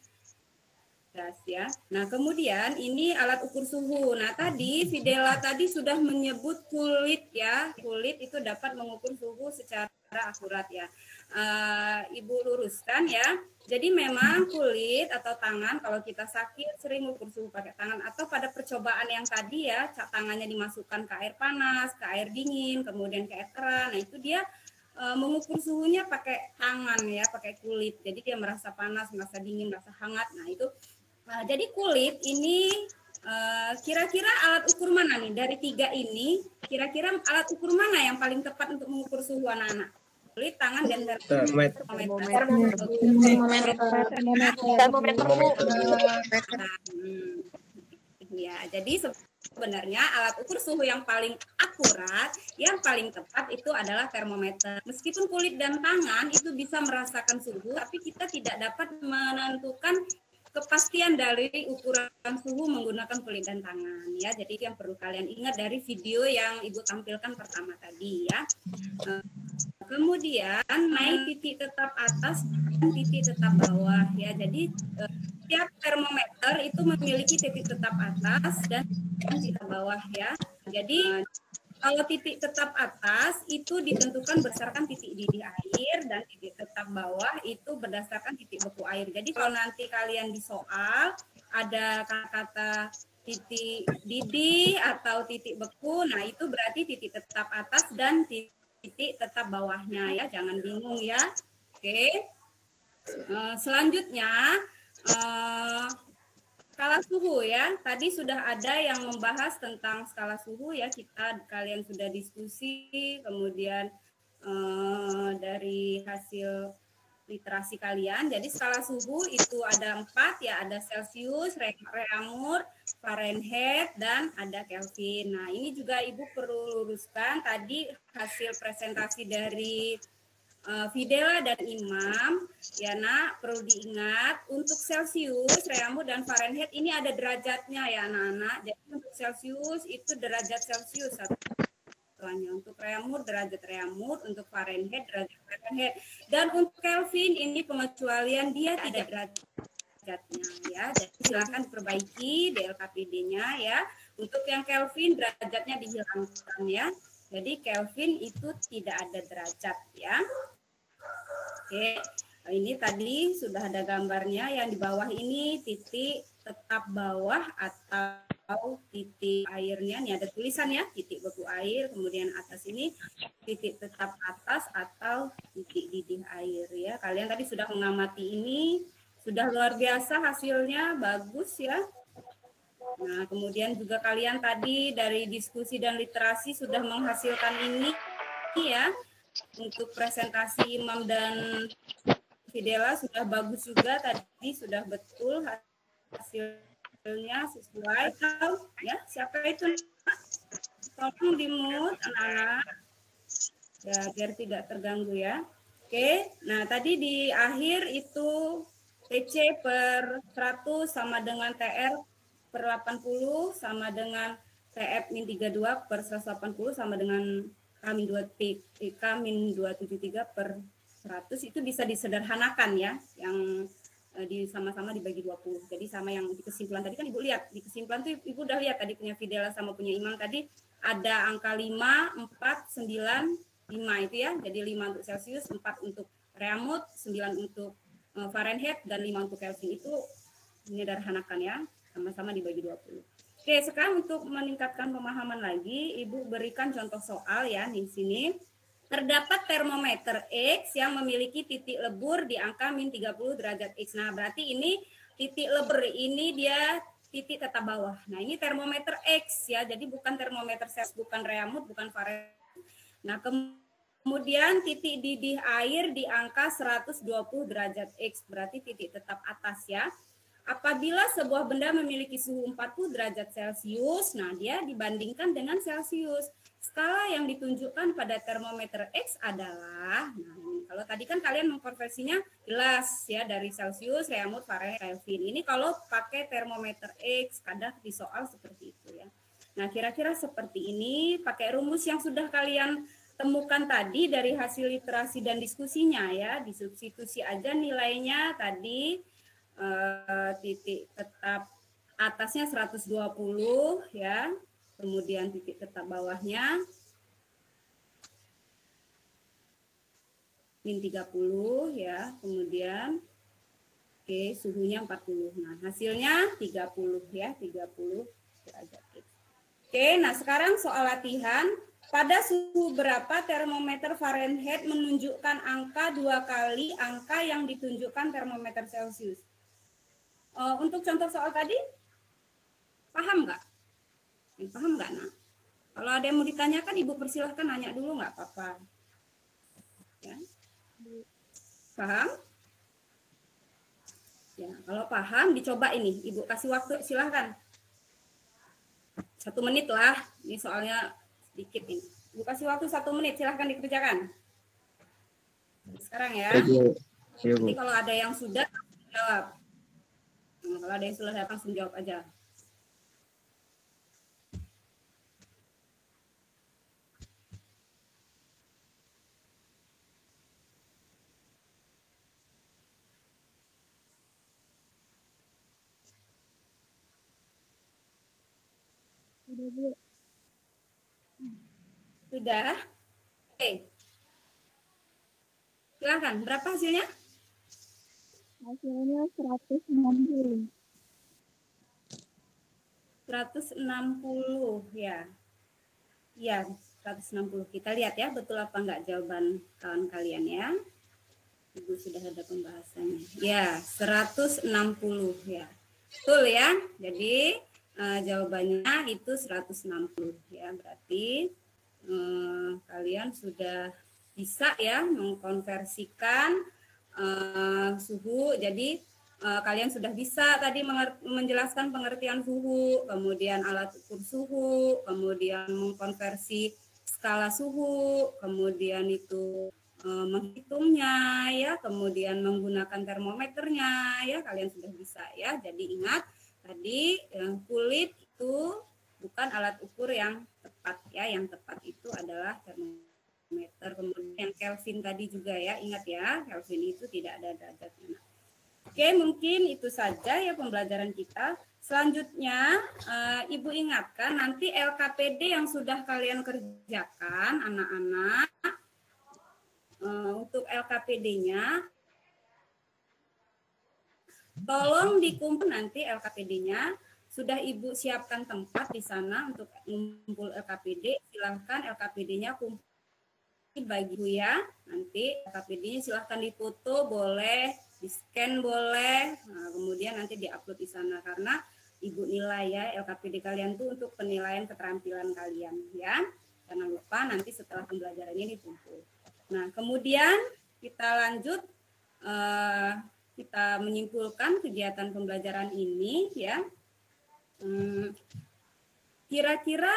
gas ya. Nah, kemudian ini alat ukur suhu. Nah, tadi Fidela tadi sudah menyebut kulit ya. Kulit itu dapat mengukur suhu secara akurat ya. Ibu luruskan ya. Jadi memang kulit atau tangan kalau kita sakit sering ukur suhu pakai tangan atau pada percobaan yang tadi ya, tangannya dimasukkan ke air panas, ke air dingin, kemudian ke air keran. Nah, itu dia mengukur suhunya pakai tangan ya, pakai kulit. Jadi dia merasa panas, merasa dingin, merasa hangat. Nah, itu jadi kulit ini kira-kira alat ukur mana nih dari 3 ini? Kira-kira alat ukur mana yang paling tepat untuk mengukur suhu anak-anak? Kulit, tangan, dan termometer. Ya, jadi sebenarnya alat ukur suhu yang paling akurat, yang paling tepat itu adalah termometer. Meskipun kulit dan tangan itu bisa merasakan suhu, tapi kita tidak dapat menentukan kepastian dari ukuran suhu menggunakan kulit dan tangan ya. Jadi yang perlu kalian ingat dari video yang Ibu tampilkan pertama tadi ya. Kemudian naik titik tetap atas dan titik tetap bawah ya. Jadi setiap termometer itu memiliki titik tetap atas dan titik tetap bawah ya. Jadi kalau titik tetap atas itu ditentukan berdasarkan titik didih air dan titik tetap bawah itu berdasarkan titik beku air. Jadi kalau nanti kalian di soal ada kata-kata titik didih atau titik beku, nah itu berarti titik tetap atas dan titik tetap bawahnya ya. Jangan bingung ya. Oke. Selanjutnya skala suhu ya, tadi sudah ada yang membahas tentang skala suhu ya, kalian sudah diskusi, kemudian dari hasil literasi kalian. Jadi skala suhu itu ada 4 ya, ada Celsius, Reaumur, Fahrenheit, dan ada Kelvin. Nah, ini juga Ibu perlu luruskan tadi hasil presentasi dari Fidela dan Imam, ya nak, perlu diingat untuk Celsius, Reaumur, dan Fahrenheit ini ada derajatnya ya anak-anak. Jadi untuk Celsius itu derajat Celsius satuannya, untuk Reaumur derajat Reaumur, untuk Fahrenheit derajat Fahrenheit, dan untuk Kelvin ini pengecualian dia tidak derajatnya ya. Jadi silakan diperbaiki DLKPD-nya ya. Untuk yang Kelvin derajatnya dihilangkan ya. Jadi Kelvin itu tidak ada derajat ya. Oke, ini tadi sudah ada gambarnya. Yang di bawah ini titik tetap bawah atau titik airnya. Ini ada tulisan ya, titik beku air. Kemudian atas ini titik tetap atas atau titik didih air ya. Kalian tadi sudah mengamati ini, sudah luar biasa hasilnya, bagus ya. Nah, kemudian juga kalian tadi dari diskusi dan literasi sudah menghasilkan ini ya. Untuk presentasi Imam dan Fidela sudah bagus juga, tadi sudah betul hasilnya sesuai. Ya, siapa itu? Tolong di-mute anak-anak. Ya, biar tidak terganggu ya. Oke, nah tadi di akhir itu TC per 100 sama dengan TR per 80 sama dengan TF-32 per 180 sama dengan K-273 per 100 itu bisa disederhanakan ya, yang sama-sama dibagi 20. Jadi sama yang di kesimpulan tadi kan Ibu lihat, di kesimpulan tuh Ibu udah lihat tadi punya Fidela sama punya Imam tadi ada angka 5, 4, 9, 5 itu ya. Jadi 5 untuk Celsius, 4 untuk Reaumur, 9 untuk Fahrenheit, dan 5 untuk Kelvin. Itu menyederhanakan ya, sama-sama dibagi 20. Oke, sekarang untuk meningkatkan pemahaman lagi, Ibu berikan contoh soal ya di sini. Terdapat termometer X yang memiliki titik lebur di angka min 30 derajat X. Nah, berarti ini titik lebur ini dia titik tetap bawah. Nah, ini termometer X ya, jadi bukan termometer Celsius, bukan Reaumur, bukan Fahrenheit. Nah, kemudian titik didih air di angka 120 derajat X, berarti titik tetap atas ya. Apabila sebuah benda memiliki suhu 40 derajat Celcius, nah dia dibandingkan dengan Celcius. Skala yang ditunjukkan pada termometer X adalah, nah ini, kalau tadi kan kalian mengkonversinya jelas ya dari Celcius, Reaumur, Fahrenheit, Kelvin. Ini kalau pakai termometer X, kadang di soal seperti itu ya. Nah kira-kira seperti ini, pakai rumus yang sudah kalian temukan tadi dari hasil literasi dan diskusinya ya, disubstitusi aja nilainya tadi. Titik tetap atasnya 120 ya, kemudian titik tetap bawahnya min 30 ya, kemudian suhunya 40. Nah, hasilnya 30 ya, 30 derajat. Nah sekarang soal latihan. Pada suhu berapa termometer Fahrenheit menunjukkan angka 2 kali angka yang ditunjukkan termometer Celcius? Untuk contoh soal tadi, paham nggak? Paham nggak, nak? Kalau ada yang mau ditanyakan, Ibu persilahkan nanya dulu, nggak apa-apa. Ya. Paham? Ya, kalau paham, dicoba ini. Ibu kasih waktu, silahkan. 1 menit lah. Ini soalnya sedikit ini. Ibu kasih waktu 1 menit, silahkan dikerjakan. Sekarang ya. Nanti kalau ada yang sudah, jawab. Nah, kalau ada yang sudah langsung jawab aja. Sudah? Oke. Silakan, berapa hasilnya? Hasilnya 160. 160 ya. Iya, 160. Kita lihat ya, betul apa enggak jawaban kawan kalian ya. Ibu sudah ada pembahasannya. Ya, 160 ya. Betul ya. Jadi jawabannya itu 160 ya. Berarti kalian sudah bisa ya mengkonversikan suhu. Jadi kalian sudah bisa tadi menjelaskan pengertian suhu, kemudian alat ukur suhu, kemudian mengkonversi skala suhu, kemudian itu menghitungnya ya, kemudian menggunakan termometernya ya, kalian sudah bisa ya. Jadi ingat tadi kulit itu bukan alat ukur yang tepat ya, yang tepat itu adalah termometer. Kemudian Kelvin tadi juga ya, ingat ya, Kelvin itu tidak ada derajatnya. Oke, mungkin itu saja ya pembelajaran kita. Selanjutnya, Ibu ingatkan nanti LKPD yang sudah kalian kerjakan, anak-anak, untuk LKPD-nya, tolong dikumpul nanti LKPD-nya. Sudah Ibu siapkan tempat di sana untuk kumpul LKPD. Silahkan LKPD-nya kumpul bagi Ibu ya. Nanti LKPD-nya silahkan difoto, boleh, di-scan boleh. Nah, kemudian nanti di-upload di sana karena Ibu nilai ya LKPD kalian tuh untuk penilaian keterampilan kalian ya. Jangan lupa nanti setelah pembelajaran ini dikumpul. Nah, kemudian kita lanjut, kita menyimpulkan kegiatan pembelajaran ini ya. Kira-kira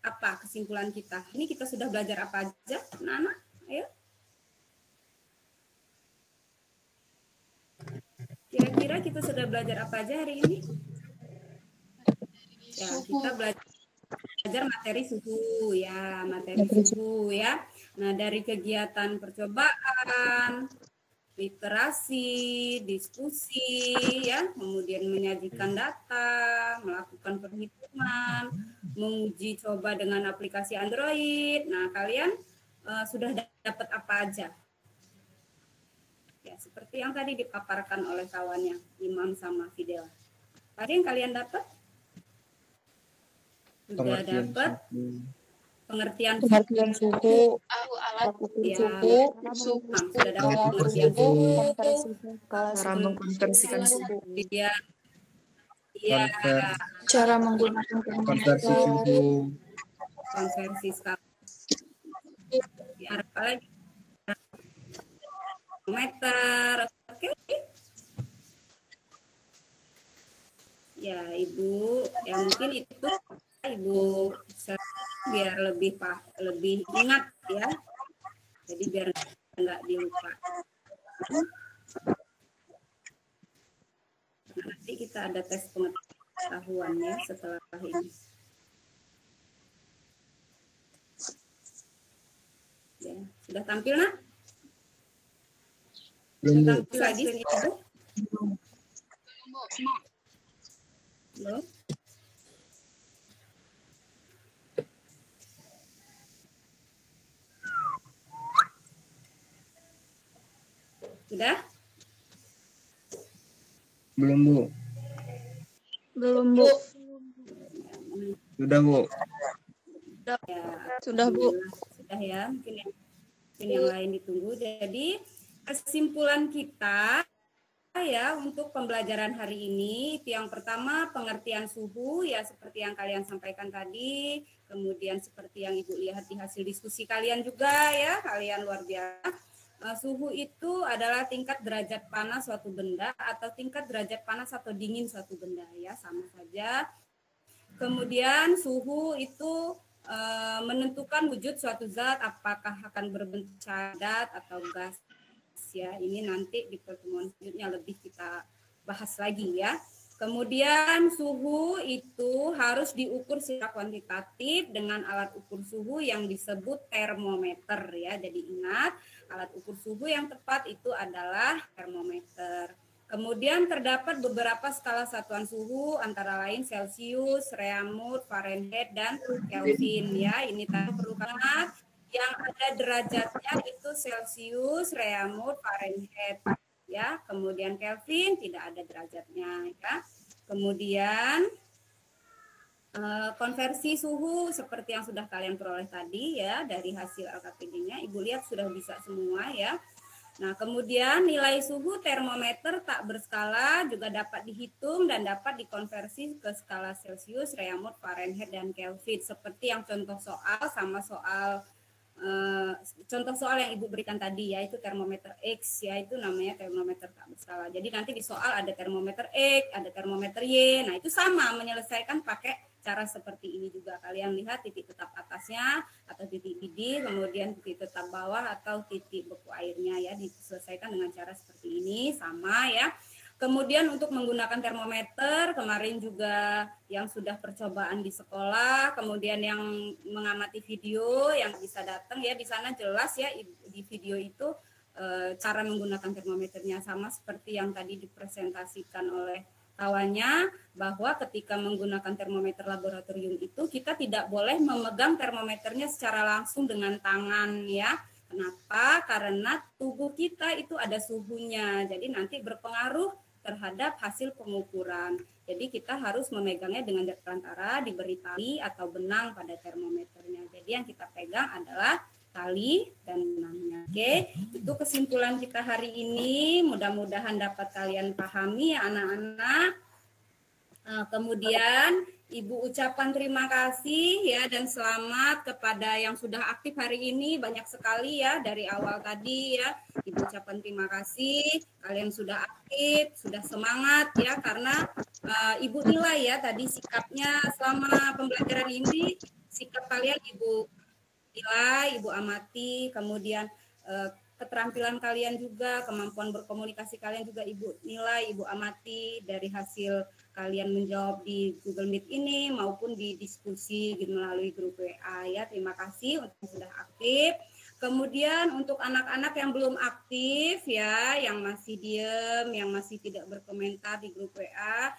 apa kesimpulan kita? Ini kita sudah belajar apa aja, anak-anak? Ayo. Kira-kira kita sudah belajar apa aja hari ini? Ya, kita belajar materi suhu ya, materi suhu ya. Nah, dari kegiatan percobaan, literasi, diskusi ya, kemudian menyajikan data, melakukan perhitungan, menguji coba dengan aplikasi Android. Nah, kalian sudah dapat apa aja? Ya, seperti yang tadi dipaparkan oleh kawannya, Imam sama Fidel. Tadi yang kalian dapat? Sudah dapat pengertian suhu, alat ukur ya, suhu, sudah dapat pengertian suhu, cara mengkonversikan suhu, ya, ya, cara menggunakan Konversi suhu. konversi skala, ya, apa lagi? Meter, oke. Ya, Ibu, ya mungkin itu Ibu biar lebih ingat ya. Jadi biar enggak dilupa. Nanti kita ada tes pengetahuannya setelah ini. Ya, sudah tampil nak? Belum, Bu. Tampil lagi Ibu? Belum? Sudah? Belum, Bu. belum Bu, Sudah, Bu. Ya, sudah Bu. sudah ya, mungkin yang lain ditunggu. Jadi kesimpulan kita ya untuk pembelajaran hari ini itu yang pertama pengertian suhu ya seperti yang kalian sampaikan tadi, kemudian seperti yang Ibu lihat di hasil diskusi kalian juga ya, kalian luar biasa. Suhu itu adalah tingkat derajat panas suatu benda atau tingkat derajat panas atau dingin suatu benda ya, sama saja. Kemudian suhu itu menentukan wujud suatu zat apakah akan berbentuk padat atau gas ya. Ini nanti di pertemuan selanjutnya lebih kita bahas lagi ya. Kemudian suhu itu harus diukur secara kuantitatif dengan alat ukur suhu yang disebut termometer ya. Jadi ingat alat ukur suhu yang tepat itu adalah termometer. Kemudian terdapat beberapa skala satuan suhu antara lain Celcius, Reaumur, Fahrenheit, dan Kelvin ya. Ini perlu ingat yang ada derajatnya itu Celcius, Reaumur, Fahrenheit ya. Kemudian Kelvin tidak ada derajatnya ya. Kemudian konversi suhu seperti yang sudah kalian peroleh tadi ya dari hasil LKPD-nya. Ibu lihat sudah bisa semua ya. Nah, kemudian nilai suhu termometer tak berskala juga dapat dihitung dan dapat dikonversi ke skala Celcius, Reaumur, Fahrenheit, dan Kelvin. Seperti yang contoh soal sama soal contoh soal yang Ibu berikan tadi ya, itu termometer X ya, itu namanya termometer tak berskala. Jadi nanti di soal ada termometer X, ada termometer Y. Nah, itu sama menyelesaikan pakai cara seperti ini juga. Kalian lihat titik tetap atasnya atau titik didih, kemudian titik tetap bawah atau titik beku airnya ya, diselesaikan dengan cara seperti ini sama ya. Kemudian untuk menggunakan termometer, kemarin juga yang sudah percobaan di sekolah, kemudian yang mengamati video, yang bisa datang ya, di sana jelas ya di video itu cara menggunakan termometernya sama seperti yang tadi dipresentasikan oleh kawannya, bahwa ketika menggunakan termometer laboratorium itu kita tidak boleh memegang termometernya secara langsung dengan tangan ya. Kenapa? Karena tubuh kita itu ada suhunya, jadi nanti berpengaruh terhadap hasil pengukuran. Jadi kita harus memegangnya dengan perantara diberi tali atau benang pada termometernya. Jadi yang kita pegang adalah tali dan benangnya. Oke, itu kesimpulan kita hari ini. Mudah-mudahan dapat kalian pahami ya anak-anak. Kemudian Ibu ucapan terima kasih ya dan selamat kepada yang sudah aktif hari ini, banyak sekali ya dari awal tadi ya. Ibu ucapan terima kasih, kalian sudah aktif, sudah semangat ya, karena Ibu nilai ya tadi sikapnya selama pembelajaran ini, sikap kalian Ibu nilai, Ibu amati, kemudian keterampilan kalian juga, kemampuan berkomunikasi kalian juga Ibu nilai, Ibu amati dari hasil kalian menjawab di Google Meet ini maupun di diskusi gitu, melalui grup WA ya. Terima kasih untuk yang sudah aktif. Kemudian untuk anak-anak yang belum aktif ya, yang masih diem, yang masih tidak berkomentar di grup WA,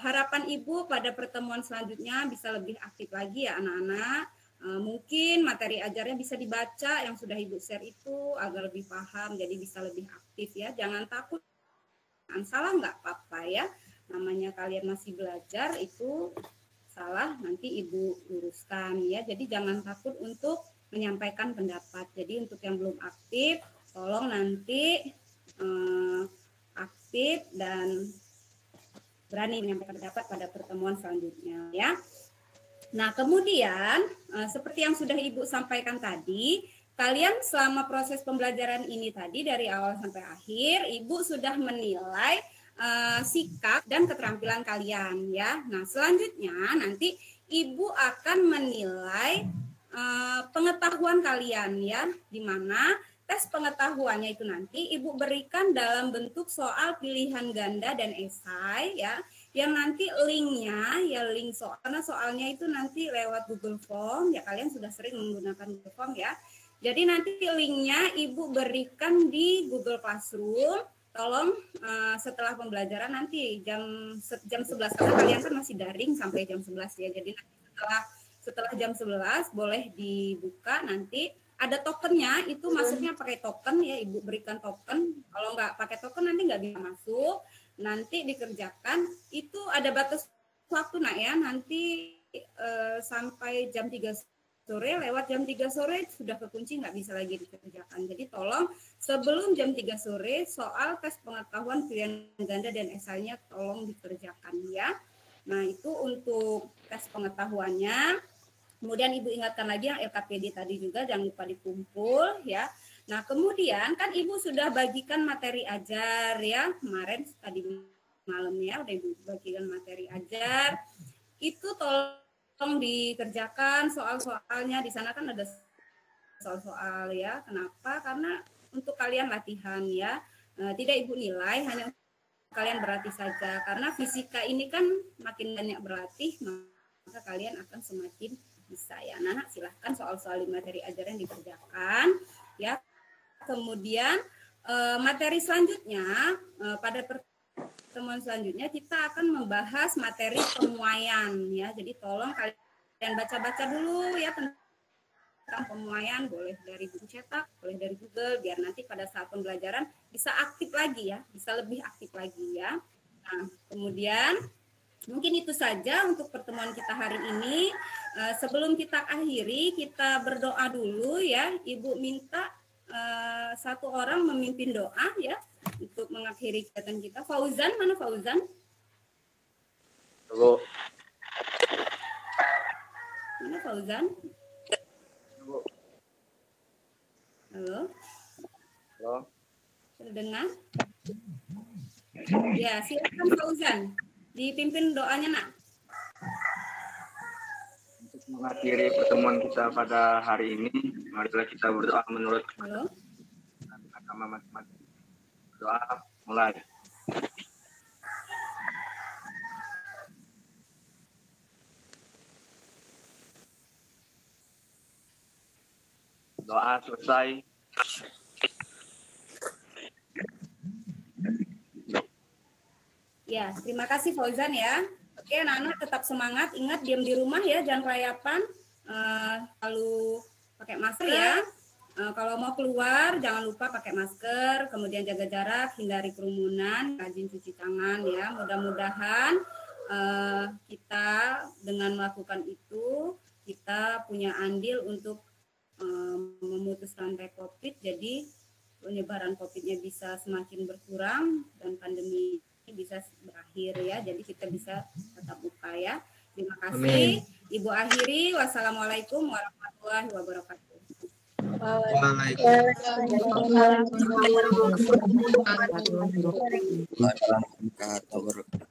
harapan Ibu pada pertemuan selanjutnya bisa lebih aktif lagi ya anak-anak. Mungkin materi ajarnya bisa dibaca yang sudah Ibu share itu agar lebih paham, jadi bisa lebih aktif ya. Jangan takut, salah nggak apa-apa ya. Namanya kalian masih belajar, itu salah nanti Ibu luruskan ya. Jadi jangan takut untuk menyampaikan pendapat. Jadi untuk yang belum aktif, tolong nanti aktif dan berani menyampaikan pendapat pada pertemuan selanjutnya ya. Nah, kemudian seperti yang sudah Ibu sampaikan tadi, kalian selama proses pembelajaran ini tadi dari awal sampai akhir, Ibu sudah menilai sikap dan keterampilan kalian ya. Nah, selanjutnya nanti Ibu akan menilai pengetahuan kalian ya, di mana tes pengetahuannya itu nanti Ibu berikan dalam bentuk soal pilihan ganda dan esai ya, yang nanti linknya ya, link soal, karena soalnya itu nanti lewat Google Form ya, kalian sudah sering menggunakan Google Form ya. Jadi nanti linknya Ibu berikan di Google Classroom. Tolong setelah pembelajaran nanti jam 11, karena kalian kan masih daring sampai jam 11 ya. Jadi nanti setelah jam 11 boleh dibuka, nanti ada tokennya, itu masuknya pakai token ya, Ibu berikan token. Kalau nggak pakai token nanti nggak bisa masuk. Nanti dikerjakan, itu ada batas waktu nak ya, nanti sampai jam 3 sore, lewat jam 3 sore sudah kekunci, nggak bisa lagi dikerjakan. Jadi tolong sebelum jam 3 sore soal tes pengetahuan pilihan ganda dan esainya tolong dikerjakan ya. Nah, itu untuk tes pengetahuannya. Kemudian Ibu ingatkan lagi yang LKPD tadi juga jangan lupa dikumpul ya. Nah, kemudian kan Ibu sudah bagikan materi ajar ya, kemarin tadi malam ya udah Ibu bagikan materi ajar. Itu tolong dikerjakan soal-soalnya, di sana kan ada soal-soal ya. Kenapa? Karena untuk kalian latihan ya. Tidak Ibu nilai, hanya kalian berlatih saja. Karena fisika ini kan makin banyak berlatih, maka kalian akan semakin bisa ya. Nah, silahkan soal-soal materi ajaran dikerjakan ya. Kemudian materi selanjutnya pada pertemuan selanjutnya kita akan membahas materi pemuaian ya. Jadi tolong kalian baca-baca dulu ya tentang pemuaian, boleh dari buku cetak, boleh dari Google, biar nanti pada saat pembelajaran bisa aktif lagi ya, bisa lebih aktif lagi ya. Nah, kemudian mungkin itu saja untuk pertemuan kita hari ini. Sebelum kita akhiri, kita berdoa dulu ya. Ibu minta satu orang memimpin doa ya untuk mengakhiri kegiatan kita. Fauzan, mana Fauzan? Bu. Mana Fauzan? Bu. Halo, Halo. terdengar? Ya, silakan Fauzan. Dipimpin doanya, Nak. Untuk mengakhiri pertemuan kita pada hari ini, marilah kita berdoa menurut Halo. agama masing-masing. Doa mulai. Doa selesai. Ya, terima kasih Fauzan ya. Oke, anak-anak tetap semangat. Ingat diam di rumah ya, jangan kelayapan. Lalu pakai masker ya. Kalau mau keluar jangan lupa pakai masker, kemudian jaga jarak, hindari kerumunan, rajin cuci tangan ya. Mudah-mudahan kita dengan melakukan itu kita punya andil untuk memutus rantai COVID. Jadi penyebaran COVID-nya bisa semakin berkurang dan pandemi bisa berakhir ya. Jadi kita bisa tetap buka ya. Terima kasih. Amin. Ibu akhiri. Wassalamualaikum warahmatullahi wabarakatuh. Waalaikumsalam. Waalaikumsalam warahmatullahi wabarakatuh.